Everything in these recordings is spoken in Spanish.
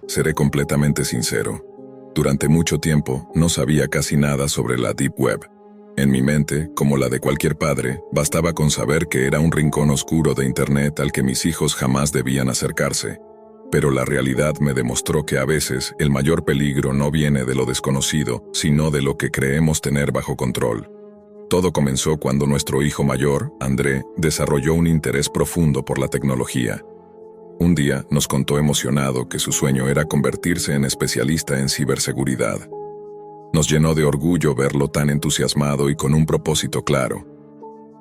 Seré completamente sincero. Durante mucho tiempo no sabía casi nada sobre la Deep Web. En mi mente, como la de cualquier padre, bastaba con saber que era un rincón oscuro de Internet al que mis hijos jamás debían acercarse. Pero la realidad me demostró que a veces el mayor peligro no viene de lo desconocido, sino de lo que creemos tener bajo control. Todo comenzó cuando nuestro hijo mayor, André, desarrolló un interés profundo por la tecnología. Un día nos contó emocionado que su sueño era convertirse en especialista en ciberseguridad. Nos llenó de orgullo verlo tan entusiasmado y con un propósito claro.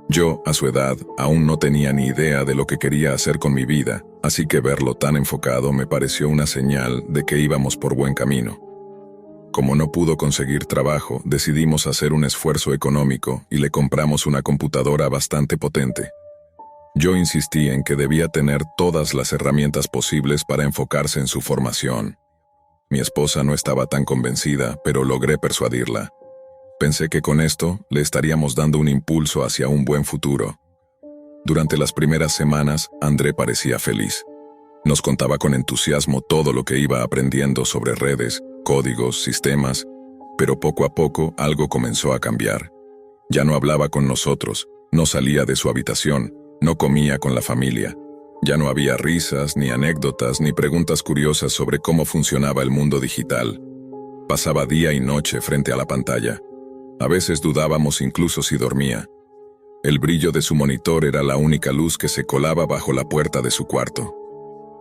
Yo, a su edad, aún no tenía ni idea de lo que quería hacer con mi vida, así que verlo tan enfocado me pareció una señal de que íbamos por buen camino. Como no pudo conseguir trabajo, decidimos hacer un esfuerzo económico y le compramos una computadora bastante potente. Yo insistí en que debía tener todas las herramientas posibles para enfocarse en su formación. Mi esposa no estaba tan convencida, pero logré persuadirla. Pensé que con esto le estaríamos dando un impulso hacia un buen futuro. Durante las primeras semanas, André parecía feliz. Nos contaba con entusiasmo todo lo que iba aprendiendo sobre redes, códigos, sistemas, pero poco a poco algo comenzó a cambiar. Ya no hablaba con nosotros, no salía de su habitación, no comía con la familia. Ya no había risas, ni anécdotas, ni preguntas curiosas sobre cómo funcionaba el mundo digital. Pasaba día y noche frente a la pantalla. A veces dudábamos incluso si dormía. El brillo de su monitor era la única luz que se colaba bajo la puerta de su cuarto.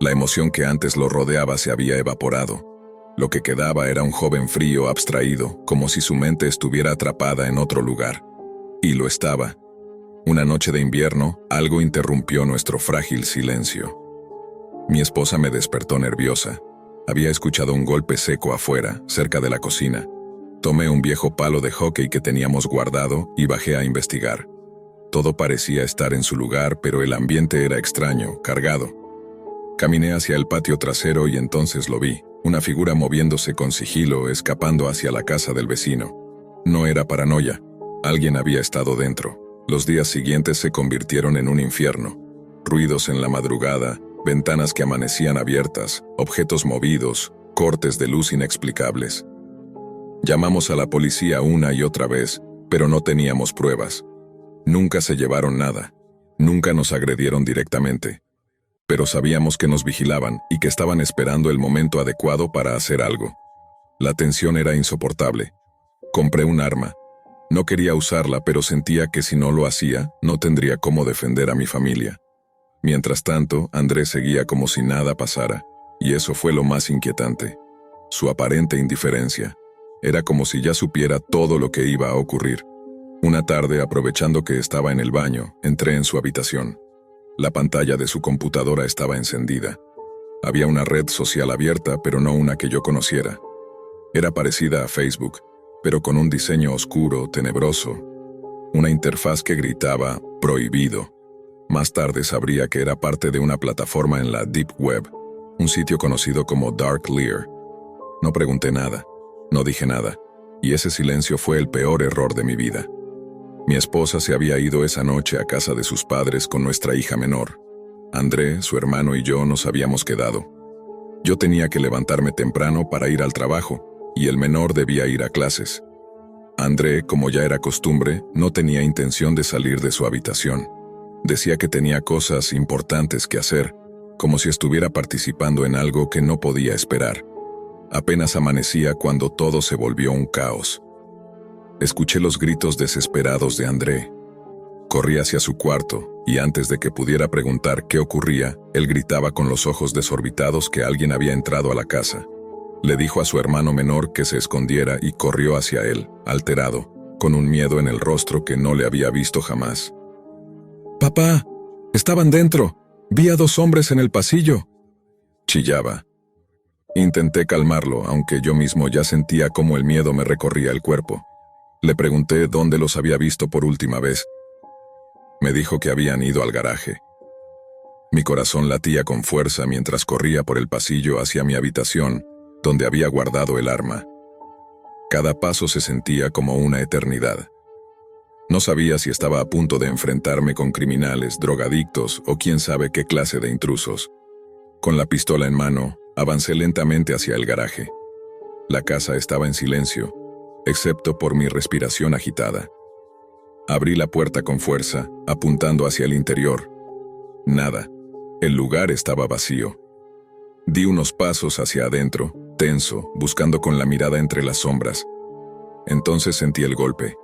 La emoción que antes lo rodeaba se había evaporado. Lo que quedaba era un joven frío, abstraído, como si su mente estuviera atrapada en otro lugar. Y lo estaba. Una noche de invierno, algo interrumpió nuestro frágil silencio. Mi esposa me despertó nerviosa. Había escuchado un golpe seco afuera, cerca de la cocina. Tomé un viejo palo de hockey que teníamos guardado y bajé a investigar. Todo parecía estar en su lugar, pero el ambiente era extraño, cargado. Caminé hacia el patio trasero y entonces lo vi, una figura moviéndose con sigilo, escapando hacia la casa del vecino. No era paranoia. Alguien había estado dentro. Los días siguientes se convirtieron en un infierno. Ruidos en la madrugada, ventanas que amanecían abiertas, objetos movidos, cortes de luz inexplicables. Llamamos a la policía una y otra vez, pero no teníamos pruebas. Nunca se llevaron nada. Nunca nos agredieron directamente. Pero sabíamos que nos vigilaban y que estaban esperando el momento adecuado para hacer algo. La tensión era insoportable. Compré un arma. No quería usarla, pero sentía que si no lo hacía, no tendría cómo defender a mi familia. Mientras tanto, Andrés seguía como si nada pasara, y eso fue lo más inquietante. Su aparente indiferencia. Era como si ya supiera todo lo que iba a ocurrir. Una tarde, aprovechando que estaba en el baño, entré en su habitación. La pantalla de su computadora estaba encendida. Había una red social abierta, pero no una que yo conociera. Era parecida a Facebook, pero con un diseño oscuro, tenebroso. Una interfaz que gritaba «Prohibido». Más tarde sabría que era parte de una plataforma en la Deep Web, un sitio conocido como Dark Lair. No pregunté nada, no dije nada, y ese silencio fue el peor error de mi vida. Mi esposa se había ido esa noche a casa de sus padres con nuestra hija menor. André, su hermano y yo nos habíamos quedado. Yo tenía que levantarme temprano para ir al trabajo, y el menor debía ir a clases. André, como ya era costumbre, no tenía intención de salir de su habitación. Decía que tenía cosas importantes que hacer, como si estuviera participando en algo que no podía esperar. Apenas amanecía cuando todo se volvió un caos. Escuché los gritos desesperados de André. Corrí hacia su cuarto, y antes de que pudiera preguntar qué ocurría, él gritaba con los ojos desorbitados que alguien había entrado a la casa. Le dijo a su hermano menor que se escondiera y corrió hacia él, alterado, con un miedo en el rostro que no le había visto jamás. «¡Papá! ¡Estaban dentro! ¡Vi a 2 hombres en el pasillo!», chillaba. Intenté calmarlo, aunque yo mismo ya sentía cómo el miedo me recorría el cuerpo. Le pregunté dónde los había visto por última vez. Me dijo que habían ido al garaje. Mi corazón latía con fuerza mientras corría por el pasillo hacia mi habitación, donde había guardado el arma. Cada paso se sentía como una eternidad. No sabía si estaba a punto de enfrentarme con criminales, drogadictos o quién sabe qué clase de intrusos. Con la pistola en mano, Avancé lentamente hacia el garaje. La casa estaba en silencio, excepto por mi respiración agitada. Abrí la puerta con fuerza, apuntando hacia el interior. Nada. El lugar estaba vacío. Di unos pasos hacia adentro, tenso, buscando con la mirada entre las sombras. Entonces sentí el golpe.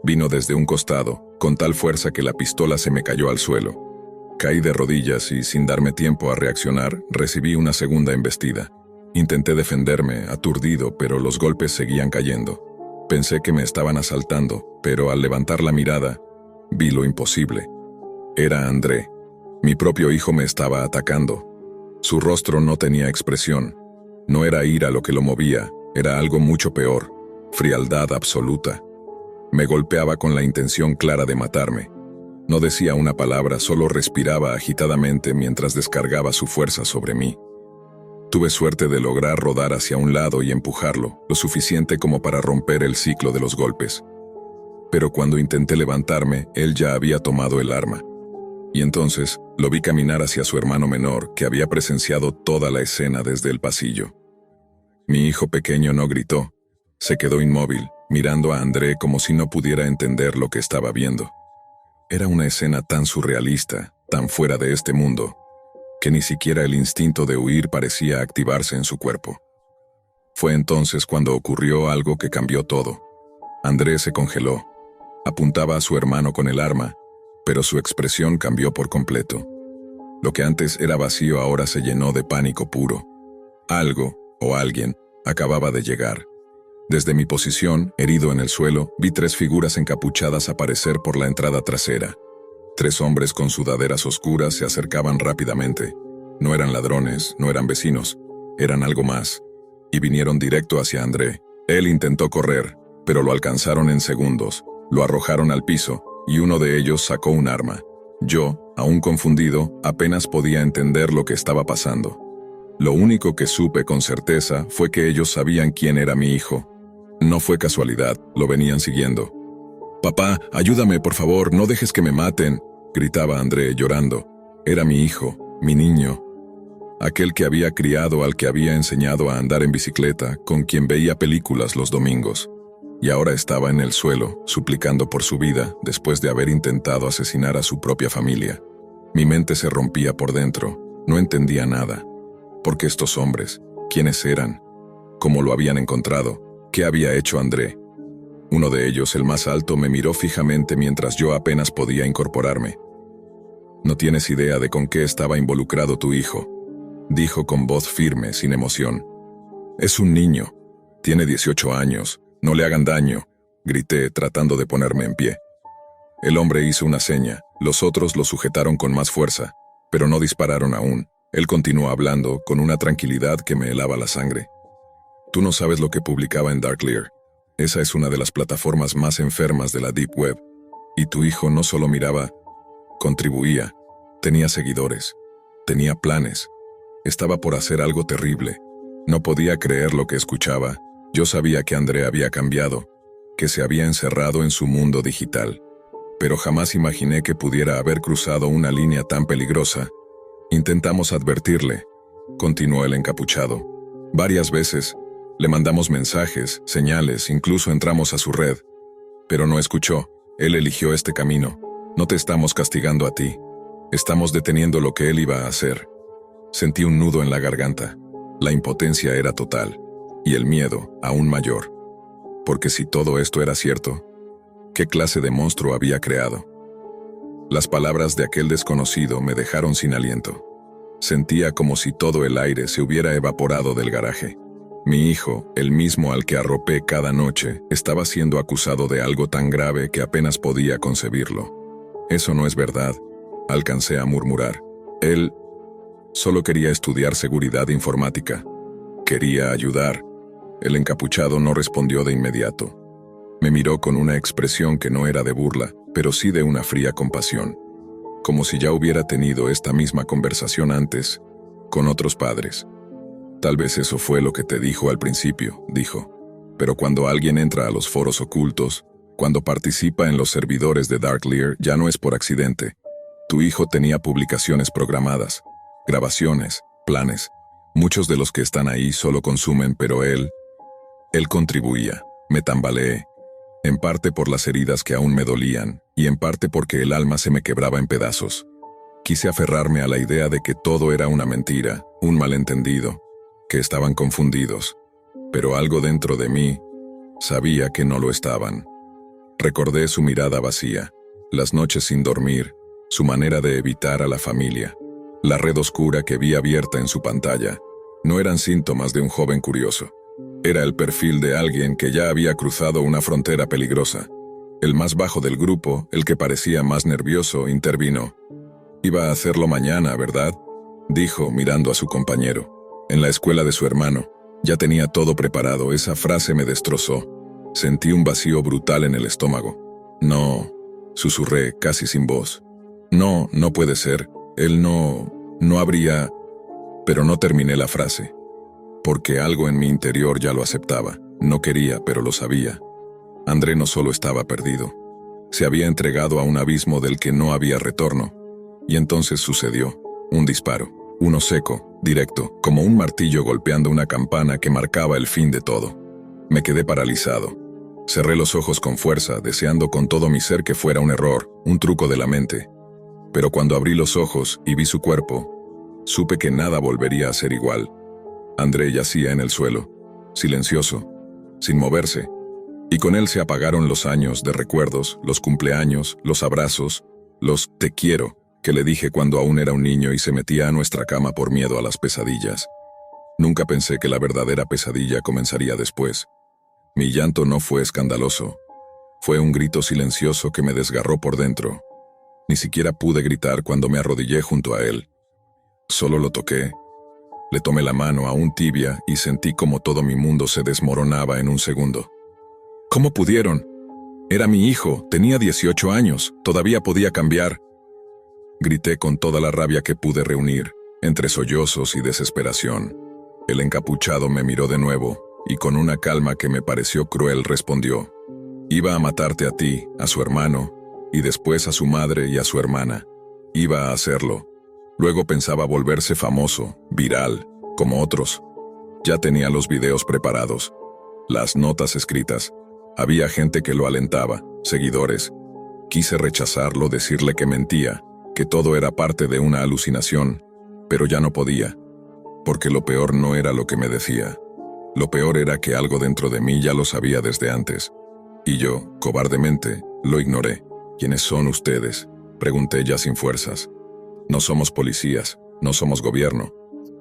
Vino desde un costado, con tal fuerza que la pistola se me cayó al suelo. Caí de rodillas y, sin darme tiempo a reaccionar, recibí una segunda embestida. Intenté defenderme, aturdido, pero los golpes seguían cayendo. Pensé que me estaban asaltando, pero al levantar la mirada, vi lo imposible. Era André. Mi propio hijo me estaba atacando. Su rostro no tenía expresión. No era ira lo que lo movía, era algo mucho peor, frialdad absoluta. Me golpeaba con la intención clara de matarme. No decía una palabra, solo respiraba agitadamente mientras descargaba su fuerza sobre mí. Tuve suerte de lograr rodar hacia un lado y empujarlo, lo suficiente como para romper el ciclo de los golpes. Pero cuando intenté levantarme, él ya había tomado el arma. Y entonces lo vi caminar hacia su hermano menor, que había presenciado toda la escena desde el pasillo. Mi hijo pequeño no gritó. Se quedó inmóvil, mirando a André como si no pudiera entender lo que estaba viendo. Era una escena tan surrealista, tan fuera de este mundo, que ni siquiera el instinto de huir parecía activarse en su cuerpo. Fue entonces cuando ocurrió algo que cambió todo. André se congeló. Apuntaba a su hermano con el arma, pero su expresión cambió por completo. Lo que antes era vacío ahora se llenó de pánico puro. Algo, o alguien, acababa de llegar. Desde mi posición, herido en el suelo, vi 3 figuras encapuchadas aparecer por la entrada trasera. 3 hombres con sudaderas oscuras se acercaban rápidamente. No eran ladrones, no eran vecinos, eran algo más. Y vinieron directo hacia André. Él intentó correr, pero lo alcanzaron en segundos. Lo arrojaron al piso, y uno de ellos sacó un arma. Yo, aún confundido, apenas podía entender lo que estaba pasando. Lo único que supe con certeza fue que ellos sabían quién era mi hijo. No fue casualidad, lo venían siguiendo. «Papá, ayúdame, por favor, no dejes que me maten», gritaba André llorando. Era mi hijo, mi niño. Aquel que había criado, al que había enseñado a andar en bicicleta, con quien veía películas los domingos. Y ahora estaba en el suelo, suplicando por su vida, después de haber intentado asesinar a su propia familia. Mi mente se rompía por dentro, no entendía nada. ¿Por qué estos hombres? ¿Quiénes eran? ¿Cómo lo habían encontrado? ¿Qué había hecho André? Uno de ellos, el más alto, me miró fijamente mientras yo apenas podía incorporarme. «No tienes idea de con qué estaba involucrado tu hijo», dijo con voz firme, sin emoción. «Es un niño. Tiene 18 años. No le hagan daño», grité, tratando de ponerme en pie. El hombre hizo una seña. Los otros lo sujetaron con más fuerza, pero no dispararon aún. Él continuó hablando con una tranquilidad que me helaba la sangre. «Tú no sabes lo que publicaba en Darkleer. Esa es una de las plataformas más enfermas de la Deep Web. Y tu hijo no solo miraba, contribuía, tenía seguidores, tenía planes. Estaba por hacer algo terrible. No podía creer lo que escuchaba. Yo sabía que André había cambiado, que se había encerrado en su mundo digital. Pero jamás imaginé que pudiera haber cruzado una línea tan peligrosa. Intentamos advertirle», continuó el encapuchado. «Varias veces. Le mandamos mensajes, señales, incluso entramos a su red. Pero no escuchó. Él eligió este camino. No te estamos castigando a ti. Estamos deteniendo lo que él iba a hacer». Sentí un nudo en la garganta. La impotencia era total. Y el miedo, aún mayor. Porque si todo esto era cierto, ¿qué clase de monstruo había creado? Las palabras de aquel desconocido me dejaron sin aliento. Sentía como si todo el aire se hubiera evaporado del garaje. Mi hijo, el mismo al que arropé cada noche, estaba siendo acusado de algo tan grave que apenas podía concebirlo. «Eso no es verdad», alcancé a murmurar. «Él solo quería estudiar seguridad informática. Quería ayudar». El encapuchado no respondió de inmediato. Me miró con una expresión que no era de burla, pero sí de una fría compasión. Como si ya hubiera tenido esta misma conversación antes, con otros padres. «Tal vez eso fue lo que te dijo al principio», dijo. «Pero cuando alguien entra a los foros ocultos, cuando participa en los servidores de Darkleer, ya no es por accidente. Tu hijo tenía publicaciones programadas, grabaciones, planes. Muchos de los que están ahí solo consumen, pero él contribuía. Me tambaleé, en parte por las heridas que aún me dolían, y en parte porque el alma se me quebraba en pedazos. Quise aferrarme a la idea de que todo era una mentira, un malentendido, que estaban confundidos, pero algo dentro de mí sabía que no lo estaban. Recordé su mirada vacía, las noches sin dormir, su manera de evitar a la familia. La red oscura que vi abierta en su pantalla no eran síntomas de un joven curioso. Era el perfil de alguien que ya había cruzado una frontera peligrosa. El más bajo del grupo, el que parecía más nervioso, intervino. «Iba a hacerlo mañana, ¿verdad?», dijo mirando a su compañero. En la escuela de su hermano. Ya tenía todo preparado, esa frase me destrozó. Sentí un vacío brutal en el estómago. «No», susurré casi sin voz. «No, no puede ser. Él no habría...». Pero no terminé la frase, porque algo en mi interior ya lo aceptaba. No quería, pero lo sabía. André no solo estaba perdido, se había entregado a un abismo del que no había retorno. Y entonces sucedió, un disparo, uno seco, directo, como un martillo golpeando una campana que marcaba el fin de todo. Me quedé paralizado. Cerré los ojos con fuerza, deseando con todo mi ser que fuera un error, un truco de la mente. Pero cuando abrí los ojos y vi su cuerpo, supe que nada volvería a ser igual. André yacía en el suelo, silencioso, sin moverse, y con él se apagaron los años de recuerdos, los cumpleaños, los abrazos, los «te quiero» que le dije cuando aún era un niño y se metía a nuestra cama por miedo a las pesadillas. Nunca pensé que la verdadera pesadilla comenzaría después. Mi llanto no fue escandaloso. Fue un grito silencioso que me desgarró por dentro. Ni siquiera pude gritar cuando me arrodillé junto a él. Solo lo toqué. Le tomé la mano aún tibia y sentí como todo mi mundo se desmoronaba en un segundo. ¿Cómo pudieron? Era mi hijo, tenía 18 años, todavía podía cambiar. Grité con toda la rabia que pude reunir, entre sollozos y desesperación. El encapuchado me miró de nuevo, y con una calma que me pareció cruel respondió: «Iba a matarte a ti, a su hermano, y después a su madre y a su hermana. Iba a hacerlo. Luego pensaba volverse famoso, viral, como otros. Ya tenía los videos preparados, las notas escritas. Había gente que lo alentaba, seguidores. Quise rechazarlo, decirle que mentía, que todo era parte de una alucinación, pero ya no podía, porque lo peor no era lo que me decía. Lo peor era que algo dentro de mí ya lo sabía desde antes. Y yo, cobardemente, lo ignoré. «¿Quiénes son ustedes?», pregunté ya sin fuerzas. «No somos policías, no somos gobierno.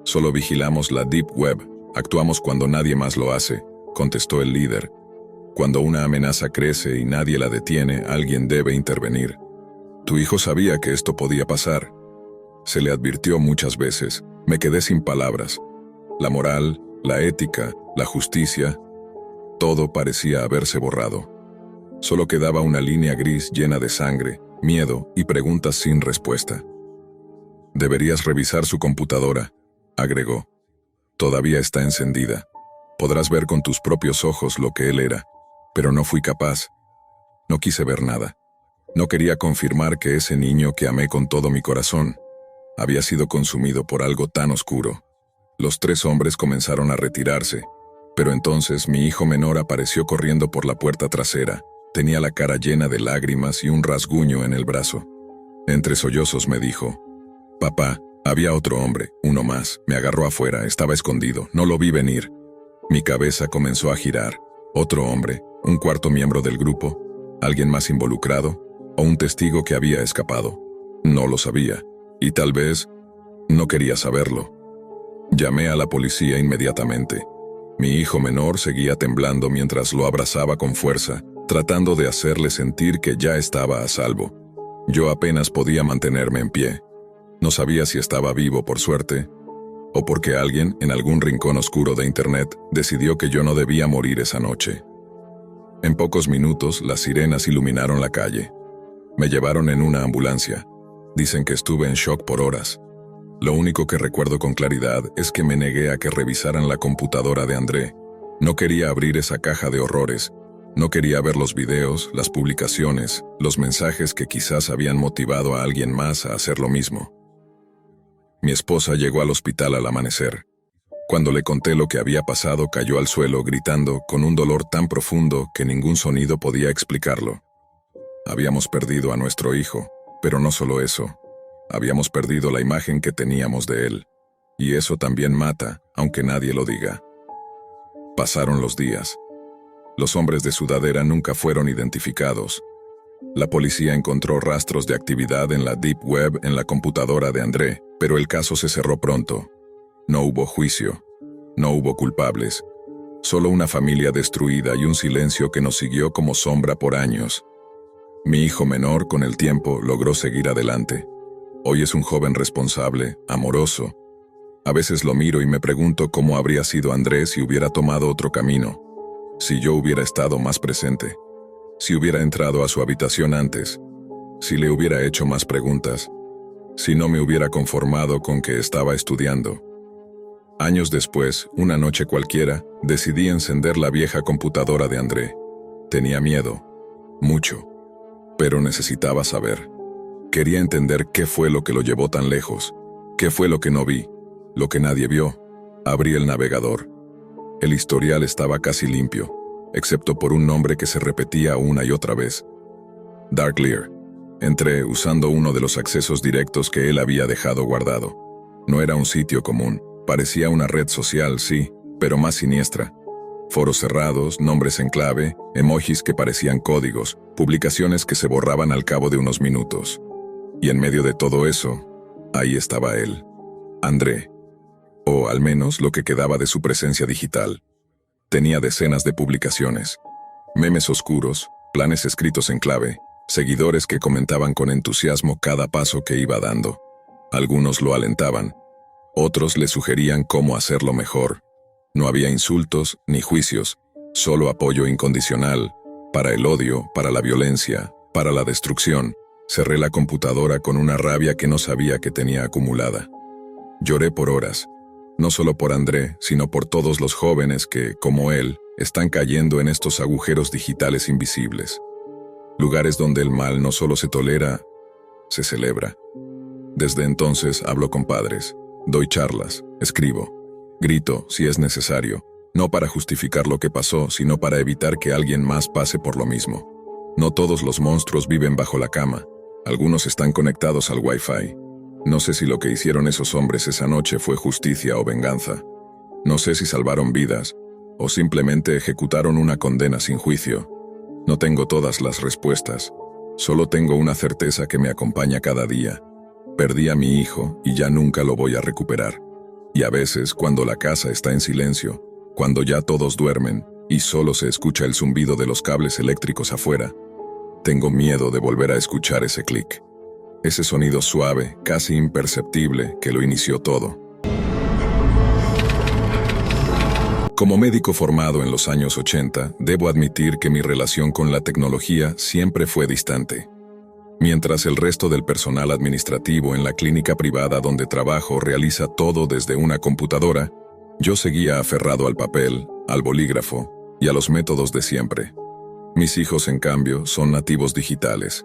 Solo vigilamos la Deep Web, actuamos cuando nadie más lo hace», contestó el líder. «Cuando una amenaza crece y nadie la detiene, alguien debe intervenir. Tu hijo sabía que esto podía pasar. Se le advirtió muchas veces». Me quedé sin palabras. La moral, la ética, la justicia, todo parecía haberse borrado. Solo quedaba una línea gris llena de sangre, miedo y preguntas sin respuesta. «Deberías revisar su computadora», agregó. «Todavía está encendida. Podrás ver con tus propios ojos lo que él era». Pero no fui capaz. No quise ver nada. No quería confirmar que ese niño que amé con todo mi corazón había sido consumido por algo tan oscuro. Los 3 hombres comenzaron a retirarse, pero entonces mi hijo menor apareció corriendo por la puerta trasera. Tenía la cara llena de lágrimas y un rasguño en el brazo. Entre sollozos me dijo: «Papá, había otro hombre, uno más, me agarró afuera, estaba escondido, no lo vi venir». Mi cabeza comenzó a girar. Otro hombre, un cuarto miembro del grupo, alguien más involucrado, o un testigo que había escapado. No lo sabía, y tal vez no quería saberlo. Llamé a la policía inmediatamente. Mi hijo menor seguía temblando mientras lo abrazaba con fuerza, tratando de hacerle sentir que ya estaba a salvo. Yo apenas podía mantenerme en pie. No sabía si estaba vivo por suerte, o porque alguien, en algún rincón oscuro de Internet, decidió que yo no debía morir esa noche. En pocos minutos, las sirenas iluminaron la calle. Me llevaron en una ambulancia. Dicen que estuve en shock por horas. Lo único que recuerdo con claridad es que me negué a que revisaran la computadora de André. No quería abrir esa caja de horrores. No quería ver los videos, las publicaciones, los mensajes que quizás habían motivado a alguien más a hacer lo mismo. Mi esposa llegó al hospital al amanecer. Cuando le conté lo que había pasado, cayó al suelo gritando con un dolor tan profundo que ningún sonido podía explicarlo. Habíamos perdido a nuestro hijo, pero no solo eso. Habíamos perdido la imagen que teníamos de él. Y eso también mata, aunque nadie lo diga. Pasaron los días. Los hombres de sudadera nunca fueron identificados. La policía encontró rastros de actividad en la Deep Web en la computadora de André, pero el caso se cerró pronto. No hubo juicio. No hubo culpables. Solo una familia destruida y un silencio que nos siguió como sombra por años. Mi hijo menor, con el tiempo, logró seguir adelante. Hoy es un joven responsable, amoroso. A veces lo miro y me pregunto cómo habría sido Andrés si hubiera tomado otro camino, si yo hubiera estado más presente, si hubiera entrado a su habitación antes, si le hubiera hecho más preguntas, si no me hubiera conformado con que estaba estudiando. Años después, una noche cualquiera, decidí encender la vieja computadora de André. Tenía miedo, mucho, pero necesitaba saber. Quería entender qué fue lo que lo llevó tan lejos, qué fue lo que no vi, lo que nadie vio. Abrí el navegador. El historial estaba casi limpio, excepto por un nombre que se repetía una y otra vez. Darkleer. Entré usando uno de los accesos directos que él había dejado guardado. No era un sitio común, parecía una red social, sí, pero más siniestra. Foros cerrados, nombres en clave, emojis que parecían códigos, publicaciones que se borraban al cabo de unos minutos. Y en medio de todo eso, ahí estaba él, André. O al menos lo que quedaba de su presencia digital. Tenía decenas de publicaciones, memes oscuros, planes escritos en clave, seguidores que comentaban con entusiasmo cada paso que iba dando. Algunos lo alentaban, otros le sugerían cómo hacerlo mejor. No había insultos ni juicios, solo apoyo incondicional, para el odio, para la violencia, para la destrucción. Cerré la computadora con una rabia que no sabía que tenía acumulada. Lloré por horas. No solo por André, sino por todos los jóvenes que, como él, están cayendo en estos agujeros digitales invisibles. Lugares donde el mal no solo se tolera, se celebra. Desde entonces hablo con padres, doy charlas, escribo, grito si es necesario, no para justificar lo que pasó, sino para evitar que alguien más pase por lo mismo. No todos los monstruos viven bajo la cama, algunos están conectados al Wi-Fi. No sé si lo que hicieron esos hombres esa noche fue justicia o venganza. No sé si salvaron vidas, o simplemente ejecutaron una condena sin juicio. No tengo todas las respuestas. Solo tengo una certeza que me acompaña cada día. Perdí a mi hijo y ya nunca lo voy a recuperar. Y a veces, cuando la casa está en silencio, cuando ya todos duermen y solo se escucha el zumbido de los cables eléctricos afuera, tengo miedo de volver a escuchar ese clic. Ese sonido suave, casi imperceptible, que lo inició todo. Como médico formado en los años 80, debo admitir que mi relación con la tecnología siempre fue distante. Mientras el resto del personal administrativo en la clínica privada donde trabajo realiza todo desde una computadora, yo seguía aferrado al papel, al bolígrafo y a los métodos de siempre. Mis hijos, en cambio, son nativos digitales.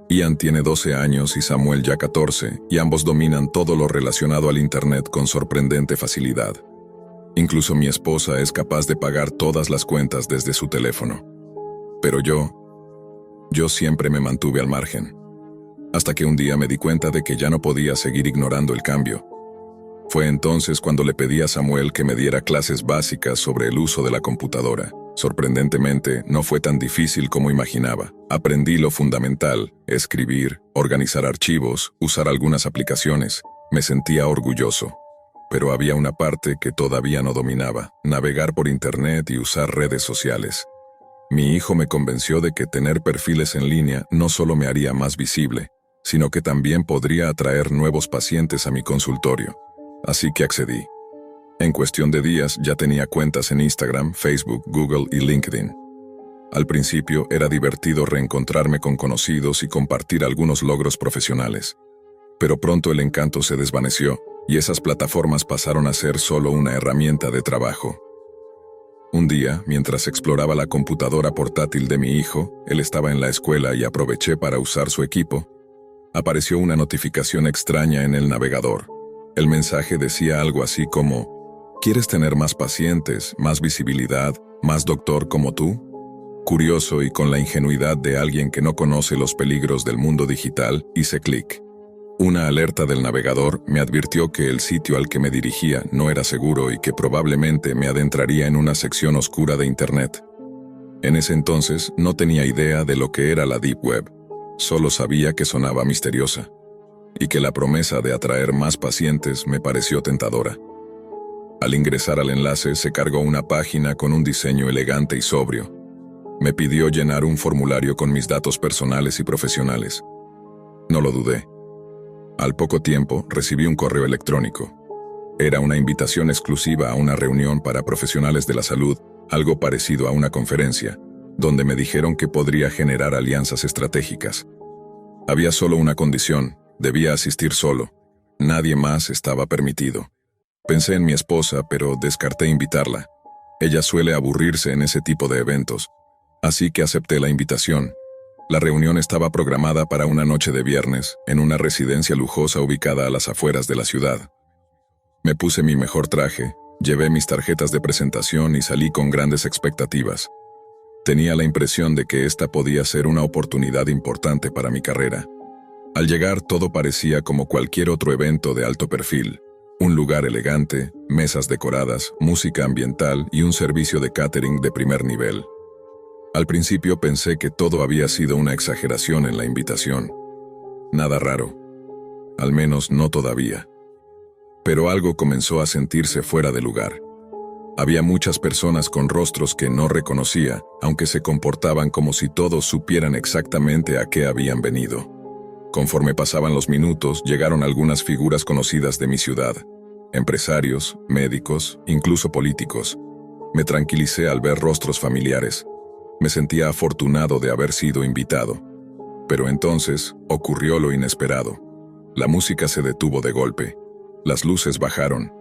Ian tiene 12 años y Samuel ya 14, y ambos dominan todo lo relacionado al Internet con sorprendente facilidad. Incluso mi esposa es capaz de pagar todas las cuentas desde su teléfono. Pero yo siempre me mantuve al margen. Hasta que un día me di cuenta de que ya no podía seguir ignorando el cambio. Fue entonces cuando le pedí a Samuel que me diera clases básicas sobre el uso de la computadora. Sorprendentemente, no fue tan difícil como imaginaba. Aprendí lo fundamental: escribir, organizar archivos, usar algunas aplicaciones. Me sentía orgulloso. Pero había una parte que todavía no dominaba: navegar por Internet y usar redes sociales. Mi hijo me convenció de que tener perfiles en línea no solo me haría más visible, sino que también podría atraer nuevos pacientes a mi consultorio. Así que accedí. En cuestión de días ya tenía cuentas en Instagram, Facebook, Google y LinkedIn. Al principio era divertido reencontrarme con conocidos y compartir algunos logros profesionales. Pero pronto el encanto se desvaneció y esas plataformas pasaron a ser solo una herramienta de trabajo. Un día, mientras exploraba la computadora portátil de mi hijo, él estaba en la escuela y aproveché para usar su equipo, apareció una notificación extraña en el navegador. El mensaje decía algo así como: ¿Quieres tener más pacientes, más visibilidad, más doctor como tú? Curioso y con la ingenuidad de alguien que no conoce los peligros del mundo digital, hice clic. Una alerta del navegador me advirtió que el sitio al que me dirigía no era seguro y que probablemente me adentraría en una sección oscura de Internet. En ese entonces no tenía idea de lo que era la Deep Web, solo sabía que sonaba misteriosa, y que la promesa de atraer más pacientes me pareció tentadora. Al ingresar al enlace se cargó una página con un diseño elegante y sobrio. Me pidió llenar un formulario con mis datos personales y profesionales. No lo dudé. Al poco tiempo recibí un correo electrónico. Era una invitación exclusiva a una reunión para profesionales de la salud, algo parecido a una conferencia, donde me dijeron que podría generar alianzas estratégicas. Había solo una condición: debía asistir solo. Nadie más estaba permitido. Pensé en mi esposa, pero descarté invitarla. Ella suele aburrirse en ese tipo de eventos, así que acepté la invitación. La reunión estaba programada para una noche de viernes, en una residencia lujosa ubicada a las afueras de la ciudad. Me puse mi mejor traje, llevé mis tarjetas de presentación y salí con grandes expectativas. Tenía la impresión de que esta podía ser una oportunidad importante para mi carrera. Al llegar todo parecía como cualquier otro evento de alto perfil. Un lugar elegante, mesas decoradas, música ambiental y un servicio de catering de primer nivel. Al principio pensé que todo había sido una exageración en la invitación. Nada raro. Al menos no todavía. Pero algo comenzó a sentirse fuera de lugar. Había muchas personas con rostros que no reconocía, aunque se comportaban como si todos supieran exactamente a qué habían venido. Conforme pasaban los minutos, llegaron algunas figuras conocidas de mi ciudad. Empresarios, médicos, incluso políticos. Me tranquilicé al ver rostros familiares. Me sentía afortunado de haber sido invitado. Pero entonces ocurrió lo inesperado. La música se detuvo de golpe. Las luces bajaron.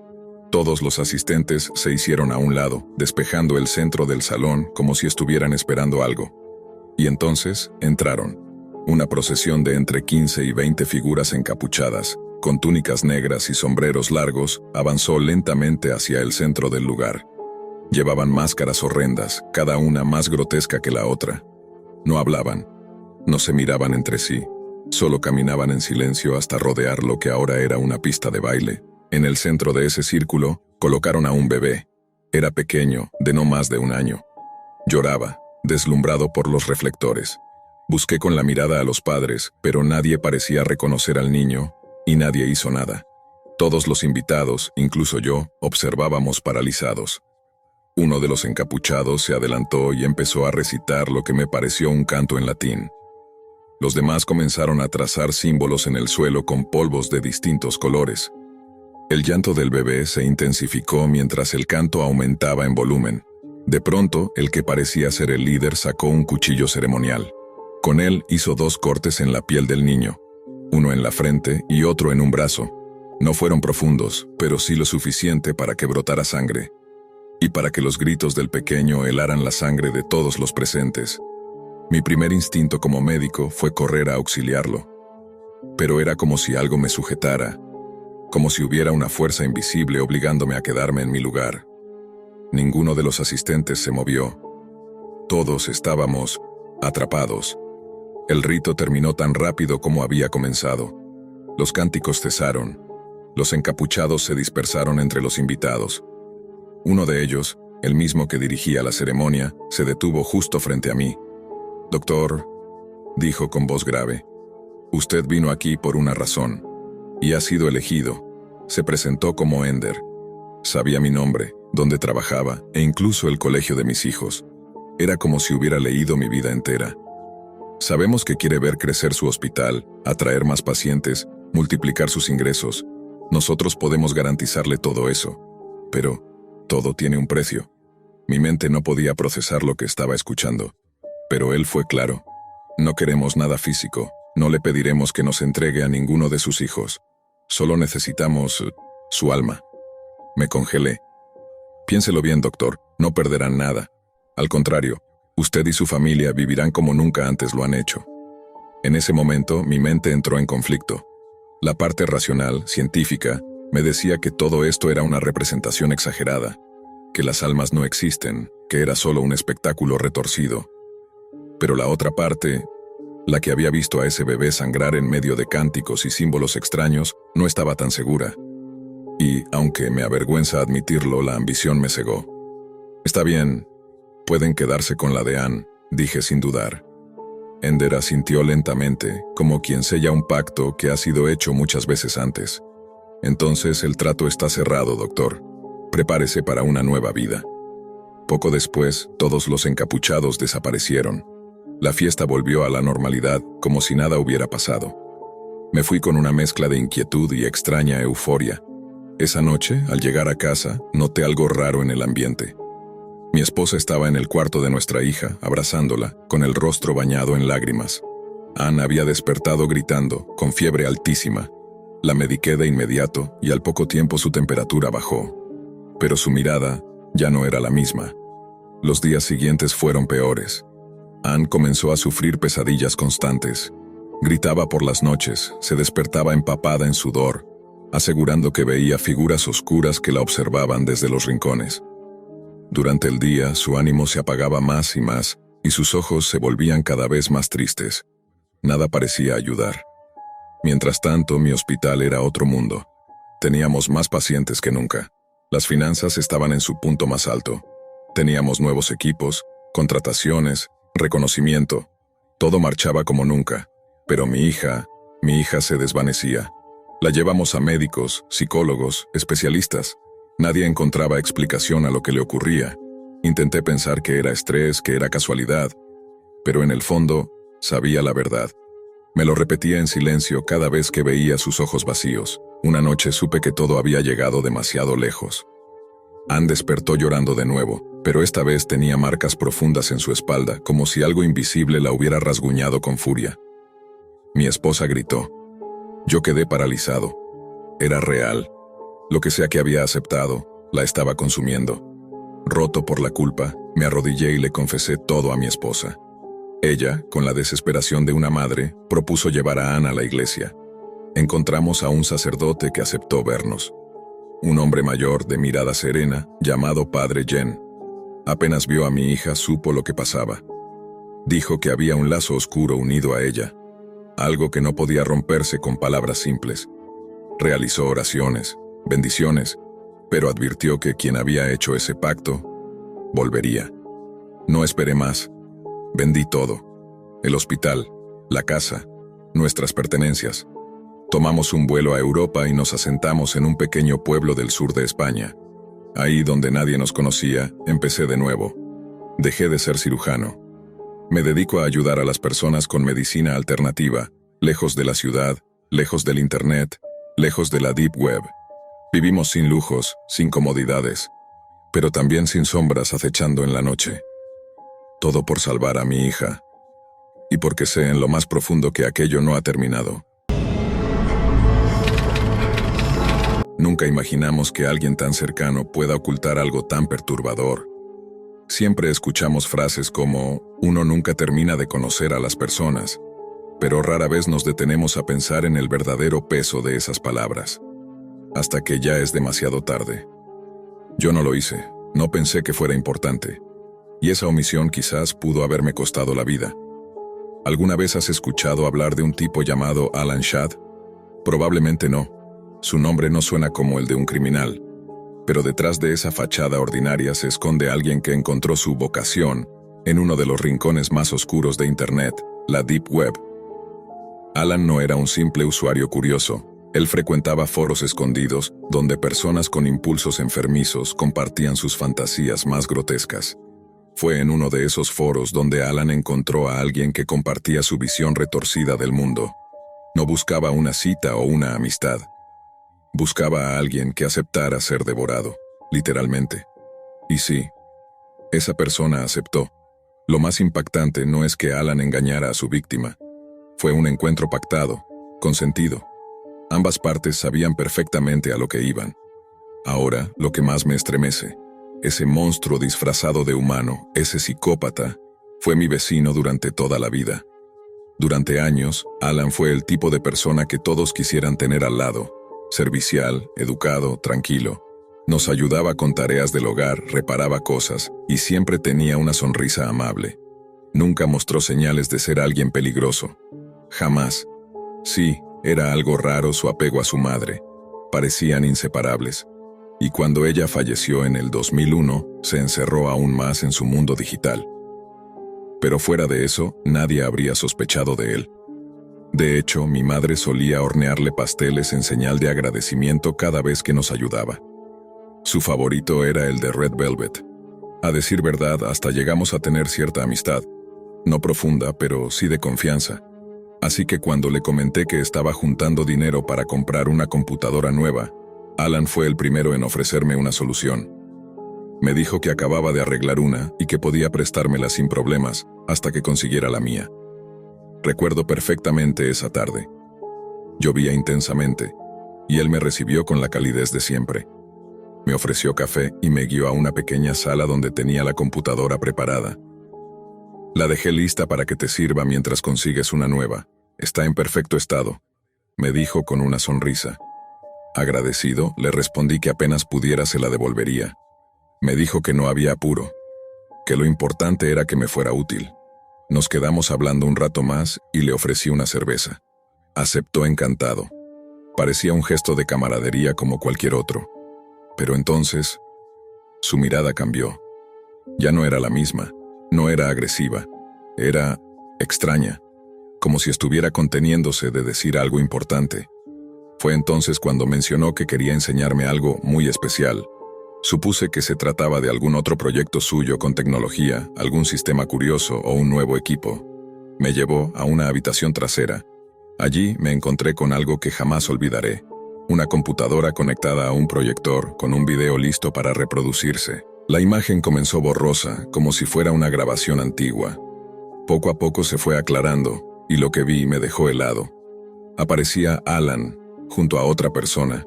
Todos los asistentes se hicieron a un lado, despejando el centro del salón como si estuvieran esperando algo. Y entonces entraron. Una procesión de entre 15 y 20 figuras encapuchadas, con túnicas negras y sombreros largos, avanzó lentamente hacia el centro del lugar. Llevaban máscaras horrendas, cada una más grotesca que la otra. No hablaban, no se miraban entre sí, solo caminaban en silencio hasta rodear lo que ahora era una pista de baile. En el centro de ese círculo, colocaron a un bebé. Era pequeño, de no más de 1 año. Lloraba, deslumbrado por los reflectores. Busqué con la mirada a los padres, pero nadie parecía reconocer al niño, y nadie hizo nada. Todos los invitados, incluso yo, observábamos paralizados. Uno de los encapuchados se adelantó y empezó a recitar lo que me pareció un canto en latín. Los demás comenzaron a trazar símbolos en el suelo con polvos de distintos colores. El llanto del bebé se intensificó mientras el canto aumentaba en volumen. De pronto, el que parecía ser el líder sacó un cuchillo ceremonial. Con él hizo 2 cortes en la piel del niño, uno en la frente y otro en un brazo. No fueron profundos, pero sí lo suficiente para que brotara sangre, y para que los gritos del pequeño helaran la sangre de todos los presentes. Mi primer instinto como médico fue correr a auxiliarlo. Pero era como si algo me sujetara, como si hubiera una fuerza invisible obligándome a quedarme en mi lugar. Ninguno de los asistentes se movió. Todos estábamos atrapados. El rito terminó tan rápido como había comenzado. Los cánticos cesaron. Los encapuchados se dispersaron entre los invitados. Uno de ellos, el mismo que dirigía la ceremonia, se detuvo justo frente a mí. «Doctor», dijo con voz grave, «usted vino aquí por una razón, y ha sido elegido». Se presentó como Ender. Sabía mi nombre, dónde trabajaba, e incluso el colegio de mis hijos. Era como si hubiera leído mi vida entera. «Sabemos que quiere ver crecer su hospital, atraer más pacientes, multiplicar sus ingresos. Nosotros podemos garantizarle todo eso. Pero todo tiene un precio». Mi mente no podía procesar lo que estaba escuchando. Pero él fue claro. «No queremos nada físico. No le pediremos que nos entregue a ninguno de sus hijos. Solo necesitamos su alma». Me congelé. «Piénselo bien, doctor. No perderán nada. Al contrario, usted y su familia vivirán como nunca antes lo han hecho». En ese momento, mi mente entró en conflicto. La parte racional, científica, Me decía que todo esto era una representación exagerada, que las almas no existen, que era solo un espectáculo retorcido. Pero la otra parte, la que había visto a ese bebé sangrar en medio de cánticos y símbolos extraños, no estaba tan segura. Y, aunque me avergüenza admitirlo, la ambición me cegó. Está bien, pueden quedarse con la de Anne, dije sin dudar. Ender asintió lentamente, como quien sella un pacto que ha sido hecho muchas veces antes. Entonces el trato está cerrado, doctor. Prepárese para una nueva vida. Poco después, todos los encapuchados desaparecieron. La fiesta volvió a la normalidad, como si nada hubiera pasado. Me fui con una mezcla de inquietud y extraña euforia. Esa noche, al llegar a casa, noté algo raro en el ambiente. Mi esposa estaba en el cuarto de nuestra hija, abrazándola, con el rostro bañado en lágrimas. Anne había despertado gritando, con fiebre altísima. La mediqué de inmediato y al poco tiempo su temperatura bajó. Pero su mirada ya no era la misma. Los días siguientes fueron peores. Anne comenzó a sufrir pesadillas constantes. Gritaba por las noches, se despertaba empapada en sudor, asegurando que veía figuras oscuras que la observaban desde los rincones. Durante el día, su ánimo se apagaba más y sus ojos se volvían cada vez más tristes. Nada parecía ayudar. Mientras tanto, mi hospital era otro mundo. Teníamos más pacientes que nunca. Las finanzas estaban en su punto más alto. Teníamos nuevos equipos, contrataciones, reconocimiento. Todo marchaba como nunca. Pero mi hija se desvanecía. La llevamos a médicos, psicólogos, especialistas. Nadie encontraba explicación a lo que le ocurría. Intenté pensar que era estrés, que era casualidad. Pero en el fondo, sabía la verdad. Me lo repetía en silencio cada vez que veía sus ojos vacíos. Una noche supe que todo había llegado demasiado lejos. Anne despertó llorando de nuevo, pero esta vez tenía marcas profundas en su espalda, como si algo invisible la hubiera rasguñado con furia. Mi esposa gritó. Yo quedé paralizado. Era real. Lo que sea que había aceptado, la estaba consumiendo. Roto por la culpa, me arrodillé y le confesé todo a mi esposa. Ella, con la desesperación de una madre, propuso llevar a Anne a la iglesia. Encontramos a un sacerdote que aceptó vernos. Un hombre mayor, de mirada serena, llamado Padre Jen. Apenas vio a mi hija, supo lo que pasaba. Dijo que había un lazo oscuro unido a ella, algo que no podía romperse con palabras simples. Realizó oraciones, bendiciones, pero advirtió que quien había hecho ese pacto, volvería. No esperé más. Vendí todo. El hospital, la casa, nuestras pertenencias. Tomamos un vuelo a Europa y nos asentamos en un pequeño pueblo del sur de España. Ahí, donde nadie nos conocía, empecé de nuevo. Dejé de ser cirujano. Me dedico a ayudar a las personas con medicina alternativa, lejos de la ciudad, lejos del internet, lejos de la deep web. Vivimos sin lujos, sin comodidades, pero también sin sombras acechando en la noche. Todo por salvar a mi hija. Y porque sé en lo más profundo que aquello no ha terminado. Nunca imaginamos que alguien tan cercano pueda ocultar algo tan perturbador. Siempre escuchamos frases como, uno nunca termina de conocer a las personas, pero rara vez nos detenemos a pensar en el verdadero peso de esas palabras. Hasta que ya es demasiado tarde. Yo no lo hice, no pensé que fuera importante. Y esa omisión quizás pudo haberme costado la vida. ¿Alguna vez has escuchado hablar de un tipo llamado Alan Shadd? Probablemente no. Su nombre no suena como el de un criminal. Pero detrás de esa fachada ordinaria se esconde alguien que encontró su vocación en uno de los rincones más oscuros de Internet, la Deep Web. Alan no era un simple usuario curioso. Él frecuentaba foros escondidos donde personas con impulsos enfermizos compartían sus fantasías más grotescas. Fue en uno de esos foros donde Alan encontró a alguien que compartía su visión retorcida del mundo. No buscaba una cita o una amistad. Buscaba a alguien que aceptara ser devorado, literalmente. Y sí, esa persona aceptó. Lo más impactante no es que Alan engañara a su víctima. Fue un encuentro pactado, consentido. Ambas partes sabían perfectamente a lo que iban. Ahora, lo que más me estremece, ese monstruo disfrazado de humano, ese psicópata, fue mi vecino durante toda la vida. Durante años, Alan fue el tipo de persona que todos quisieran tener al lado. servicial, educado, tranquilo. Nos ayudaba con tareas del hogar, reparaba cosas y siempre tenía una sonrisa amable. Nunca mostró señales de ser alguien peligroso. Jamás. Sí, era algo raro su apego a su madre. Parecían inseparables. Y cuando ella falleció en el 2001, se encerró aún más en su mundo digital. Pero fuera de eso, nadie habría sospechado de él. De hecho, mi madre solía hornearle pasteles en señal de agradecimiento cada vez que nos ayudaba. Su favorito era el de Red Velvet. A decir verdad, hasta llegamos a tener cierta amistad. No profunda, pero sí de confianza. Así que cuando le comenté que estaba juntando dinero para comprar una computadora nueva, Alan fue el primero en ofrecerme una solución. Me dijo que acababa de arreglar una y que podía prestármela sin problemas hasta que consiguiera la mía. Recuerdo perfectamente esa tarde. Llovía intensamente, y él me recibió con la calidez de siempre. Me ofreció café y me guió a una pequeña sala donde tenía la computadora preparada. La dejé lista para que te sirva mientras consigues una nueva. Está en perfecto estado, me dijo con una sonrisa. Agradecido, le respondí que apenas pudiera se la devolvería. Me dijo que no había apuro, que lo importante era que me fuera útil. Nos quedamos hablando un rato más y le ofrecí una cerveza. Aceptó encantado. Parecía un gesto de camaradería como cualquier otro. Pero entonces, su mirada cambió. Ya no era la misma, no era agresiva, era extraña, como si estuviera conteniéndose de decir algo importante. Fue entonces cuando mencionó que quería enseñarme algo muy especial. Supuse que se trataba de algún otro proyecto suyo con tecnología, algún sistema curioso o un nuevo equipo. Me llevó a una habitación trasera. Allí me encontré con algo que jamás olvidaré. Una computadora conectada a un proyector con un video listo para reproducirse. La imagen comenzó borrosa, como si fuera una grabación antigua. Poco a poco se fue aclarando, y lo que vi me dejó helado. Aparecía Alan, junto a otra persona.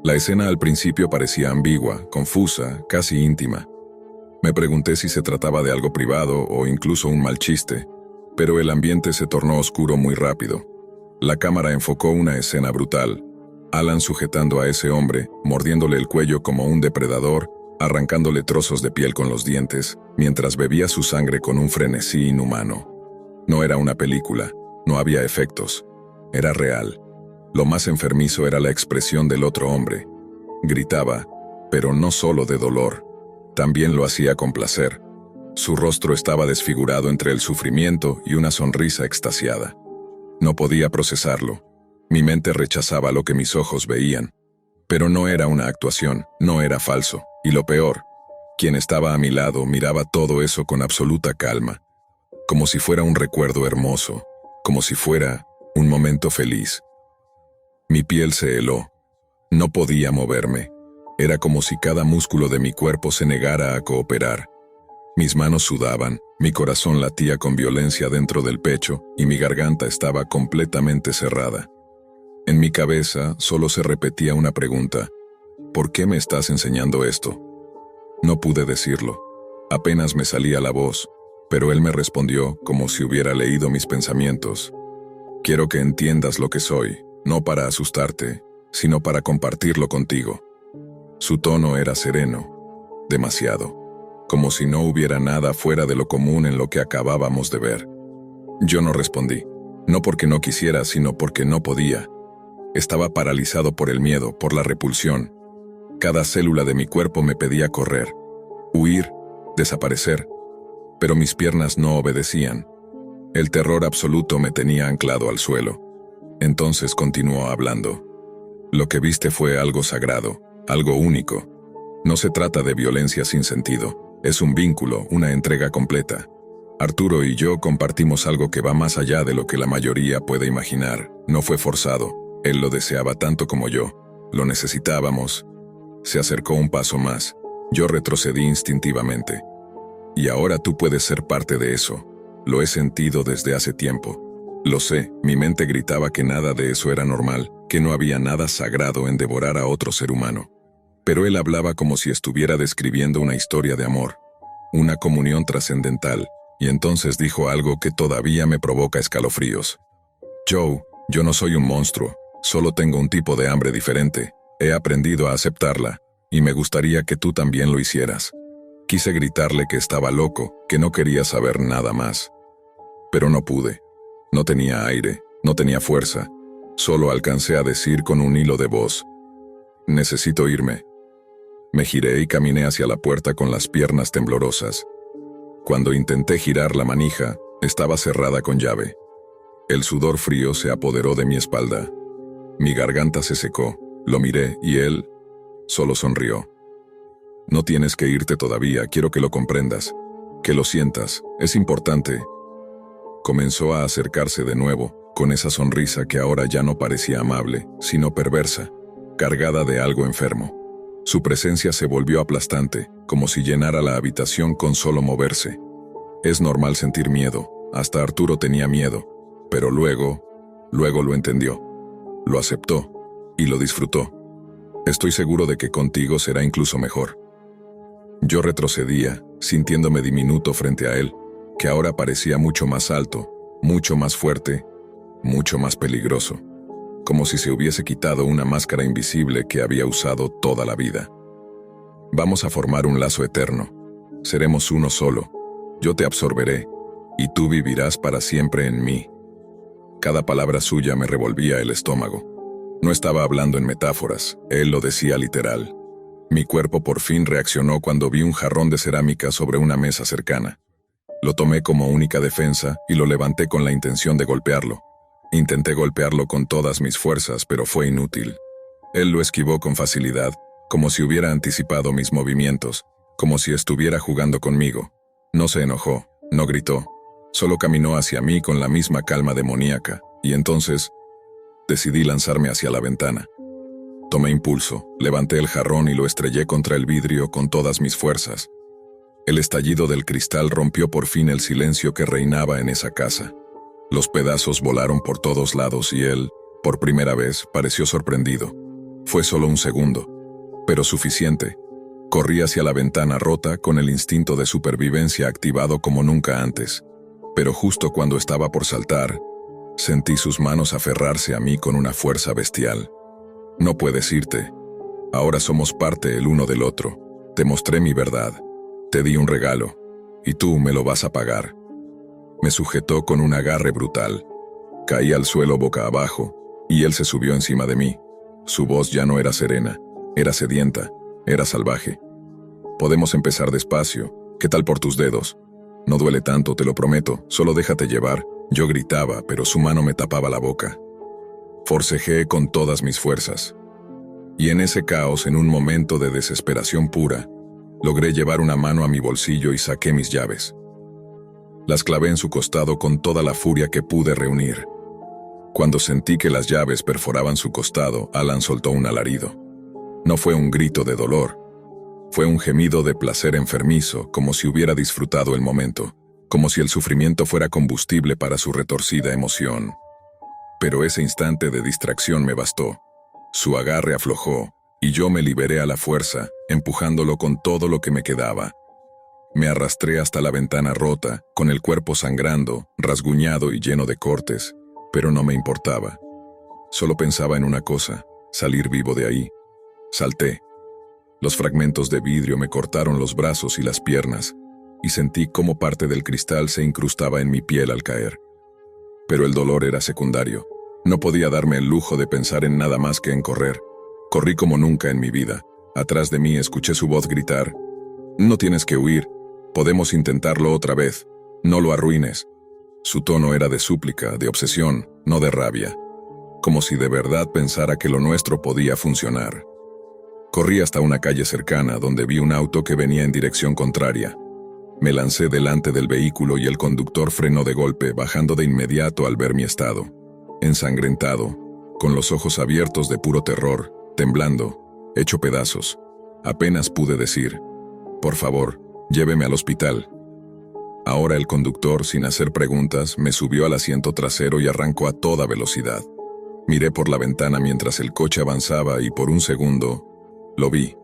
La escena al principio parecía ambigua, confusa, casi íntima. Me pregunté si se trataba de algo privado o incluso un mal chiste, pero el ambiente se tornó oscuro muy rápido. La cámara enfocó una escena brutal. Alan sujetando a ese hombre, mordiéndole el cuello como un depredador, arrancándole trozos de piel con los dientes, mientras bebía su sangre con un frenesí inhumano. No era una película, no había efectos, era real. Lo más enfermizo era la expresión del otro hombre. Gritaba, pero no solo de dolor, también lo hacía con placer. Su rostro estaba desfigurado entre el sufrimiento y una sonrisa extasiada. No podía procesarlo. Mi mente rechazaba lo que mis ojos veían. Pero no era una actuación, no era falso. Y lo peor, quien estaba a mi lado miraba todo eso con absoluta calma. Como si fuera un recuerdo hermoso, como si fuera un momento feliz. Mi piel se heló. No podía moverme. Era como si cada músculo de mi cuerpo se negara a cooperar. Mis manos sudaban, mi corazón latía con violencia dentro del pecho y mi garganta estaba completamente cerrada. En mi cabeza solo se repetía una pregunta: ¿por qué me estás enseñando esto? No pude decirlo. Apenas me salía la voz, pero él me respondió como si hubiera leído mis pensamientos. Quiero que entiendas lo que soy, no para asustarte, sino para compartirlo contigo. Su tono era sereno, demasiado, como si no hubiera nada fuera de lo común en lo que acabábamos de ver. Yo no respondí, no porque no quisiera, sino porque no podía. Estaba paralizado por el miedo, por la repulsión. Cada célula de mi cuerpo me pedía correr, huir, desaparecer, pero mis piernas no obedecían. El terror absoluto me tenía anclado al suelo. Entonces continuó hablando. Lo que viste fue algo sagrado, algo único. No se trata de violencia sin sentido, es un vínculo, una entrega completa. Arturo y yo compartimos algo que va más allá de lo que la mayoría puede imaginar. No fue forzado, él lo deseaba tanto como yo, lo necesitábamos. Se acercó un paso más, yo retrocedí instintivamente. Y ahora tú puedes ser parte de eso, lo he sentido desde hace tiempo. Lo sé, mi mente gritaba que nada de eso era normal, que no había nada sagrado en devorar a otro ser humano. Pero él hablaba como si estuviera describiendo una historia de amor, una comunión trascendental, y entonces dijo algo que todavía me provoca escalofríos. Joe, yo no soy un monstruo, Solo tengo un tipo de hambre diferente. He aprendido a aceptarla, y me gustaría que tú también lo hicieras. Quise gritarle que estaba loco, que no quería saber nada más. Pero no pude. No tenía aire, no tenía fuerza. Solo alcancé a decir con un hilo de voz: necesito irme. Me giré y caminé hacia la puerta con las piernas temblorosas. Cuando intenté girar la manija, estaba cerrada con llave. El sudor frío se apoderó de mi espalda. Mi garganta se secó. Lo miré y él solo sonrió. No tienes que irte todavía, quiero que lo comprendas. Que lo sientas, es importante. Comenzó a acercarse de nuevo, con esa sonrisa que ahora ya no parecía amable, sino perversa, cargada de algo enfermo. Su presencia se volvió aplastante, como si llenara la habitación con solo moverse. Es normal sentir miedo, hasta Arturo tenía miedo, pero luego lo entendió. Lo aceptó, y lo disfrutó. Estoy seguro de que contigo será incluso mejor. Yo retrocedía, sintiéndome diminuto frente a él, que ahora parecía mucho más alto, mucho más fuerte, mucho más peligroso, como si se hubiese quitado una máscara invisible que había usado toda la vida. Vamos a formar un lazo eterno. Seremos uno solo. Yo te absorberé, y tú vivirás para siempre en mí. Cada palabra suya me revolvía el estómago. No estaba hablando en metáforas, él lo decía literal. Mi cuerpo por fin reaccionó cuando vi un jarrón de cerámica sobre una mesa cercana. Lo tomé como única defensa y lo levanté con la intención de golpearlo. Intenté golpearlo con todas mis fuerzas, pero fue inútil. Él lo esquivó con facilidad, como si hubiera anticipado mis movimientos, como si estuviera jugando conmigo. No se enojó, no gritó, solo caminó hacia mí con la misma calma demoníaca, y entonces decidí lanzarme hacia la ventana. Tomé impulso, levanté el jarrón y lo estrellé contra el vidrio con todas mis fuerzas. El estallido del cristal rompió por fin el silencio que reinaba en esa casa. Los pedazos volaron por todos lados y él, por primera vez, pareció sorprendido. Fue solo un segundo, pero suficiente. Corrí hacia la ventana rota con el instinto de supervivencia activado como nunca antes. Pero justo cuando estaba por saltar, sentí sus manos aferrarse a mí con una fuerza bestial. No puedes irte. Ahora somos parte el uno del otro. Te mostré mi verdad. Te di un regalo. Y tú me lo vas a pagar. Me sujetó con un agarre brutal. Caí al suelo boca abajo, y él se subió encima de mí. Su voz ya no era serena, era sedienta, era salvaje. Podemos empezar despacio. ¿Qué tal por tus dedos? No duele tanto, te lo prometo, solo déjate llevar. Yo gritaba, pero su mano me tapaba la boca. Forcejeé con todas mis fuerzas. Y en ese caos, en un momento de desesperación pura, logré llevar una mano a mi bolsillo y saqué mis llaves. Las clavé en su costado con toda la furia que pude reunir. Cuando sentí que las llaves perforaban su costado, Alan soltó un alarido. No fue un grito de dolor. Fue un gemido de placer enfermizo, como si hubiera disfrutado el momento, como si el sufrimiento fuera combustible para su retorcida emoción. Pero ese instante de distracción me bastó. Su agarre aflojó, y yo me liberé a la fuerza, empujándolo con todo lo que me quedaba. Me arrastré hasta la ventana rota, con el cuerpo sangrando, rasguñado y lleno de cortes, pero no me importaba. Solo pensaba en una cosa: salir vivo de ahí. Salté. Los fragmentos de vidrio me cortaron los brazos y las piernas, y sentí cómo parte del cristal se incrustaba en mi piel al caer. Pero el dolor era secundario. No podía darme el lujo de pensar en nada más que en correr. Corrí como nunca en mi vida. Atrás de mí escuché su voz gritar: «No tienes que huir. Podemos intentarlo otra vez. No lo arruines». Su tono era de súplica, de obsesión, no de rabia. Como si de verdad pensara que lo nuestro podía funcionar. Corrí hasta una calle cercana donde vi un auto que venía en dirección contraria. Me lancé delante del vehículo y el conductor frenó de golpe, bajando de inmediato al ver mi estado. Ensangrentado, con los ojos abiertos de puro terror, temblando, hecho pedazos. Apenas pude decir: «Por favor, lléveme al hospital». Ahora el conductor, sin hacer preguntas, me subió al asiento trasero y arrancó a toda velocidad. Miré por la ventana mientras el coche avanzaba y por un segundo lo vi.